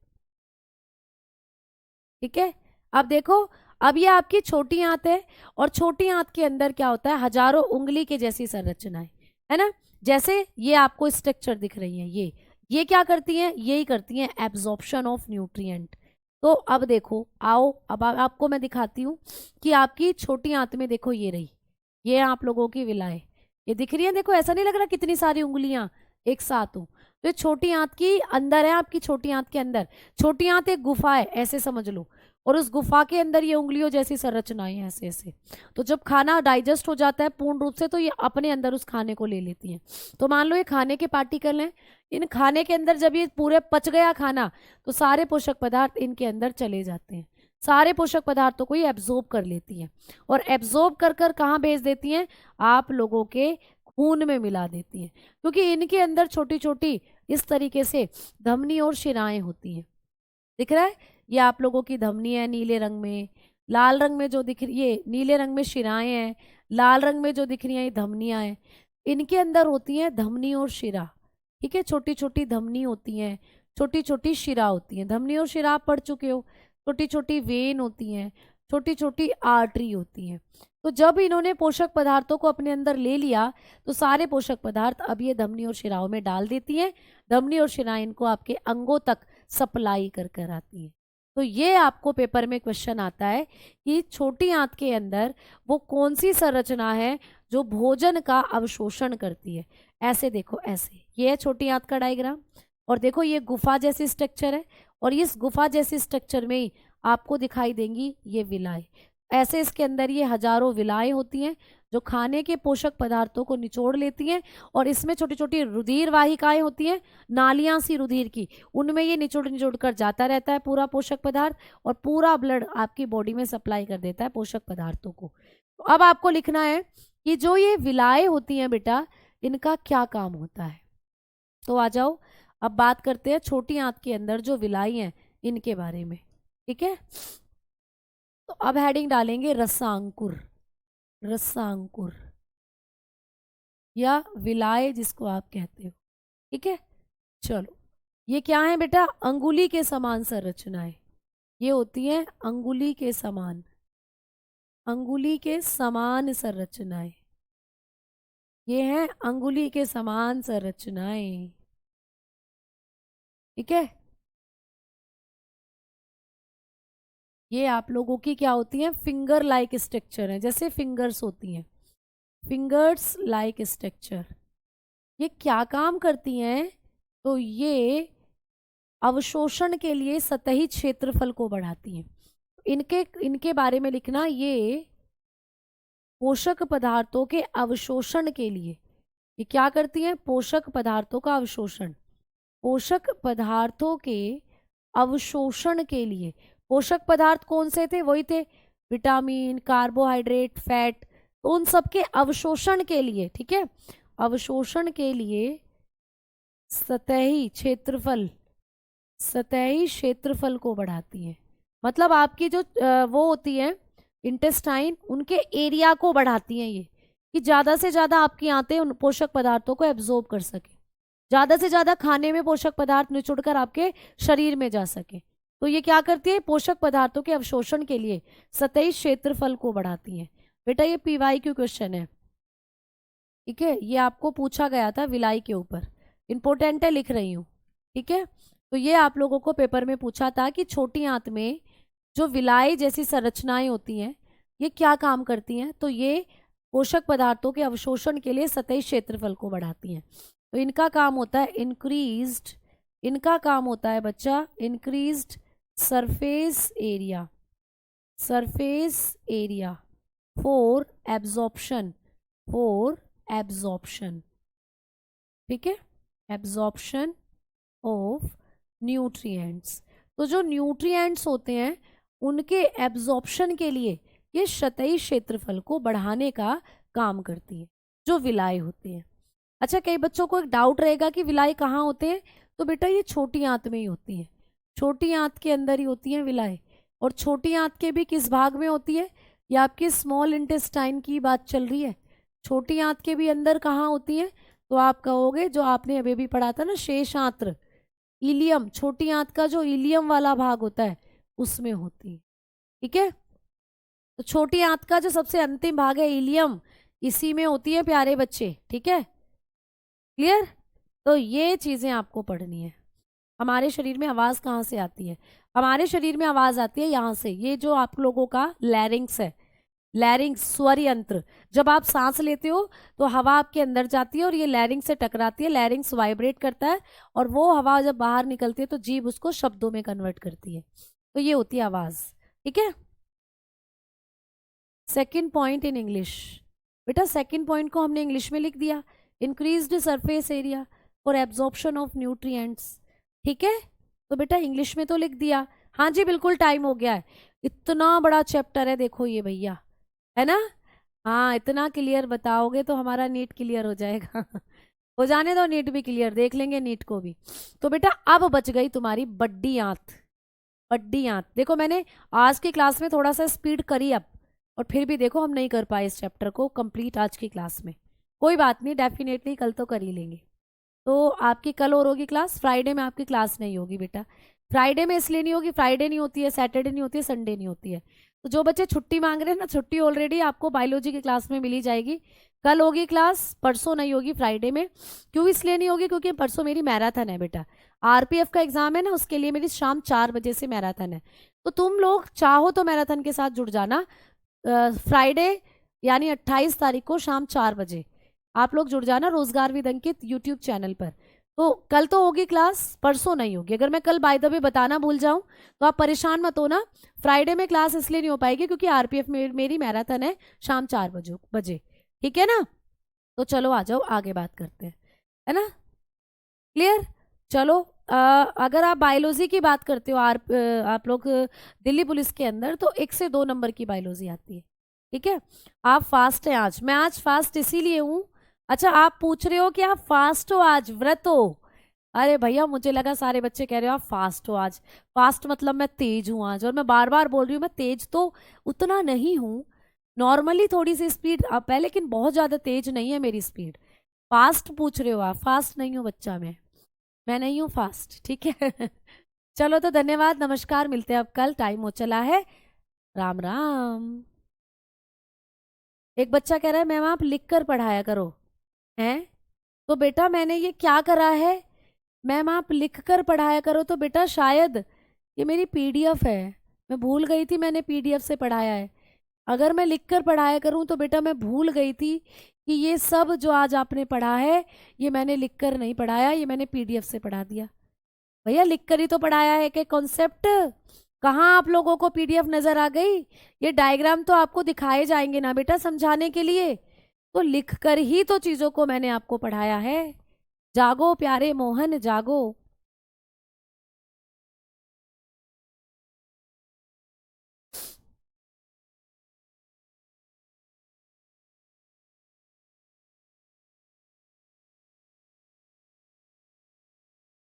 ठीक है, अब देखो, अब ये आपकी छोटी आंत है, और छोटी आंत के अंदर क्या होता है, हजारों उंगली के जैसी संरचनाएं, है ना। जैसे ये आपको स्ट्रक्चर दिख रही है, ये क्या करती हैं, यही करती हैं एब्जॉर्प्शन ऑफ न्यूट्रिएंट। तो अब देखो, आओ अब आपको मैं दिखाती हूँ कि आपकी छोटी आंत में देखो ये रही, ये आप लोगों की विलायें, ये दिख रही है, देखो ऐसा नहीं लग रहा कितनी सारी उंगलियां एक साथ हो। तो ये छोटी आंत की अंदर है, आपकी छोटी आंत के अंदर, छोटी आंत एक गुफा है ऐसे समझ लो, और उस गुफा के अंदर ये उंगलियों जैसी संरचनाएं हैं ऐसे ऐसे। तो जब खाना डाइजेस्ट हो जाता है पूर्ण रूप से, तो ये अपने अंदर उस खाने को ले लेती हैं। तो मान लो ये खाने के पार्टिकल हैं, इन खाने के अंदर जब ये पूरे पच गया खाना, तो सारे पोषक पदार्थ इनके अंदर चले जाते हैं, सारे पोषक पदार्थों को ये एब्जॉर्ब कर लेती हैं, और एब्जॉर्ब कर कर कहाँ भेज देती हैं, आप लोगों के खून में मिला देती हैं, क्योंकि इनके अंदर छोटी छोटी इस तरीके से धमनी और शिराएं होती हैं। दिख रहा है, ये आप लोगों की धमनी है नीले रंग में, लाल रंग में जो दिख रही, ये नीले रंग में शिराएं हैं, लाल रंग में जो दिख रही हैं ये धमनियां हैं। इनके अंदर होती हैं धमनी और शिरा, ठीक है, छोटी छोटी धमनी होती हैं, छोटी छोटी शिरा होती हैं। धमनी और शिरा आप पढ़ चुके हो, छोटी छोटी वेन होती हैं, छोटी छोटी आर्टरी होती हैं। तो जब इन्होंने पोषक पदार्थों को अपने अंदर ले लिया, तो सारे पोषक पदार्थ अब ये धमनी और शिराओं में डाल देती हैं। धमनी और शिराएं इनको आपके अंगों तक सप्लाई कर कर आती हैं। तो ये आपको पेपर में क्वेश्चन आता है कि छोटी आंत के अंदर वो कौन सी संरचना है जो भोजन का अवशोषण करती है। ऐसे देखो, ऐसे ये है छोटी आंत का डायग्राम, और देखो ये गुफा जैसी स्ट्रक्चर है, और इस गुफा जैसी स्ट्रक्चर में ही आपको दिखाई देंगी ये विलायें। ऐसे इसके अंदर ये हजारों विलायें होती हैं जो खाने के पोषक पदार्थों को निचोड़ लेती हैं, और इसमें छोटी छोटी रुधिर वाहिकाएं होती हैं, नालियां सी रुधिर की, उनमें ये निचोड़ निचोड़ कर जाता रहता है पूरा पोषक पदार्थ, और पूरा ब्लड आपकी बॉडी में सप्लाई कर देता है पोषक पदार्थों को। तो अब आपको लिखना है कि जो ये विलायें होती हैं बेटा, इनका क्या काम होता है। तो आ जाओ, अब बात करते हैं छोटी आंत के अंदर जो विलायें हैं इनके बारे में, ठीक है। तो अब हेडिंग डालेंगे रसांकुर, रसांकुर या विलायें जिसको आप कहते हो, ठीक है। चलो, ये क्या है बेटा, अंगुली के समान संरचनाएं, ये होती है अंगुली के समान, अंगुली के समान संरचनाएं, ये हैं अंगुली के समान संरचनाएं, ठीक है। ये आप लोगों की क्या होती है, फिंगर लाइक स्ट्रक्चर है, जैसे फिंगर्स होती हैं, फिंगर्स लाइक स्ट्रक्चर। ये क्या काम करती हैं, तो ये अवशोषण के लिए सतही क्षेत्रफल को बढ़ाती हैं। इनके इनके बारे में लिखना, ये पोषक पदार्थों के अवशोषण के लिए ये क्या करती हैं, पोषक पदार्थों का अवशोषण, पोषक पदार्थों के अवशोषण के लिए। पोषक पदार्थ कौन से थे, वही थे विटामिन, कार्बोहाइड्रेट, फैट, तो उन सब के अवशोषण के लिए, ठीक है, अवशोषण के लिए सतही क्षेत्रफल, सतही क्षेत्रफल को बढ़ाती है। मतलब आपकी जो वो होती है इंटेस्टाइन, उनके एरिया को बढ़ाती हैं ये, कि ज़्यादा से ज़्यादा आपकी आंतें उन पोषक पदार्थों को एब्जॉर्ब कर सके, ज़्यादा से ज़्यादा खाने में पोषक पदार्थ निचोड़कर आपके शरीर में जा सके। तो ये क्या करती है, पोषक पदार्थों के अवशोषण के लिए सतही क्षेत्रफल को बढ़ाती हैं। बेटा ये PYQ क्वेश्चन है, ठीक है, ये आपको पूछा गया था विलाई के ऊपर, इंपॉर्टेंट है, लिख रही हूँ, ठीक है। तो ये आप लोगों को पेपर में पूछा था कि छोटी आंत में जो विलाई जैसी संरचनाएं होती हैं ये क्या काम करती हैं, तो ये पोषक पदार्थों के अवशोषण के लिए सतही क्षेत्रफल को बढ़ाती हैं। तो इनका काम होता है इंक्रीज्ड, इनका काम होता है बच्चा increased surface area, surface area for absorption, for absorption, ठीक है, एब्जॉर्प्शन ऑफ न्यूट्रिएंट्स। तो जो न्यूट्रिएंट्स होते हैं उनके एब्जॉर्प्शन के लिए ये सतही क्षेत्रफल को बढ़ाने का काम करती है, जो विलायें होती हैं। अच्छा, कई बच्चों को एक डाउट रहेगा कि विलाई कहाँ होते हैं, तो बेटा ये छोटी आंत में ही होती है, छोटी आंत के अंदर ही होती है विलाई। और छोटी आंत के भी किस भाग में होती है, ये आपकी स्मॉल इंटेस्टाइन की बात चल रही है। छोटी आंत के भी अंदर कहाँ होती है, तो आप कहोगे जो आपने अभी भी पढ़ा था ना, शेष आंत्र, इलियम, छोटी आंत का जो इलियम वाला भाग होता है उसमें होती है। ठीक है, तो छोटी आंत का जो सबसे अंतिम भाग है इलियम, इसी में होती है प्यारे बच्चे। ठीक है, क्लियर। तो ये चीजें आपको पढ़नी है। हमारे शरीर में आवाज कहाँ से आती है, हमारे शरीर में आवाज आती है यहाँ से, ये जो आप लोगों का लैरिंग्स है, लैरिंग्स स्वर यंत्र। जब आप सांस लेते हो तो हवा आपके अंदर जाती है और ये लैरिंग्स से टकराती है, लैरिंग्स वाइब्रेट करता है और वो हवा जब बाहर निकलती है तो जीभ उसको शब्दों में कन्वर्ट करती है, तो ये होती है आवाज। ठीक है, सेकंड पॉइंट इन इंग्लिश, बेटा सेकंड पॉइंट को हमने इंग्लिश में लिख दिया, increased surface area for absorption of nutrients. ठीक है, तो बेटा इंग्लिश में तो लिख दिया। हाँ जी बिल्कुल, टाइम हो गया है, इतना बड़ा चैप्टर है देखो ये भैया, है ना। हाँ, इतना क्लियर बताओगे तो हमारा नीट क्लियर हो जाएगा हो जाने दो, नीट भी क्लियर, देख लेंगे नीट को भी। तो बेटा अब बच गई तुम्हारी बड्डी आंत, बड्डी आंत। देखो मैंने आज की क्लास में थोड़ा सा स्पीड करी अब, और फिर भी देखो हम नहीं कर पाए इस चैप्टर को कंप्लीट आज की क्लास में। कोई बात नहीं, डेफिनेटली कल तो कर ही लेंगे। तो आपकी कल और होगी क्लास, फ्राइडे में आपकी क्लास नहीं होगी बेटा। फ्राइडे में इसलिए नहीं होगी, फ्राइडे नहीं होती है, सैटरडे नहीं होती है, संडे नहीं होती है। तो जो बच्चे छुट्टी मांग रहे हैं ना, छुट्टी ऑलरेडी आपको बायोलॉजी की क्लास में मिली जाएगी। कल होगी क्लास, परसों नहीं होगी फ्राइडे में। क्यों इसलिए नहीं होगी, क्योंकि परसों मेरी मैराथन है बेटा, आरपीएफ का एग्जाम है ना, उसके लिए मेरी शाम 4 बजे से मैराथन है। तो तुम लोग चाहो तो मैराथन के साथ जुड़ जाना, फ्राइडे यानी 28 तारीख को शाम 4 बजे आप लोग जुड़ जाना रोजगार विद अंकित यूट्यूब चैनल पर। तो कल तो होगी क्लास, परसों नहीं होगी। अगर मैं कल बाय द वे बताना भूल जाऊं तो आप परेशान मत होना, फ्राइडे में क्लास इसलिए नहीं हो पाएगी क्योंकि आरपीएफ में मेरी मैराथन है शाम 4 बजे। ठीक है ना, तो चलो आ जाओ आगे बात करते हैं, है ना, क्लियर। चलो अगर आप बायोलॉजी की बात करते हो, आप लोग दिल्ली पुलिस के अंदर, तो 1 से 2 नंबर की बायोलॉजी आती है। ठीक है, आप फास्ट हैं आज, मैं आज फास्ट इसीलिए हूँ। अच्छा, आप पूछ रहे हो कि आप फास्ट हो आज, व्रत हो। अरे भैया मुझे लगा सारे बच्चे कह रहे हो आप फास्ट हो आज, फास्ट मतलब मैं तेज हूँ आज, और मैं बार बार बोल रही हूँ मैं तेज तो उतना नहीं हूँ, नॉर्मली थोड़ी सी स्पीड अप है, लेकिन बहुत ज्यादा तेज नहीं है मेरी स्पीड। फास्ट पूछ रहे हो आप, फास्ट नहीं हूँ बच्चा, मैं नहीं हूँ फास्ट। ठीक है चलो तो धन्यवाद, नमस्कार, मिलते हैं अब कल, टाइम हो चला है, राम राम। एक बच्चा कह रहा है मैम आप लिख कर पढ़ाया करो, हैं, तो बेटा मैंने ये क्या करा है, मैम आप लिख कर पढ़ाया करो, तो बेटा शायद ये मेरी पीडीएफ है, मैं भूल गई थी मैंने पीडीएफ से पढ़ाया है। अगर मैं लिख कर पढ़ाया करूं तो बेटा मैं भूल गई थी कि ये सब जो आज आपने पढ़ा है ये मैंने लिख कर नहीं पढ़ाया, ये मैंने पीडीएफ से पढ़ा दिया। भैया लिख कर ही तो पढ़ाया है कि कॉन्सेप्ट, कहाँ आप लोगों को पीडीएफ नजर आ गई, ये डायग्राम तो आपको दिखाए जाएंगे ना बेटा समझाने के लिए, तो लिख कर ही तो चीजों को मैंने आपको पढ़ाया है। जागो प्यारे मोहन जागो।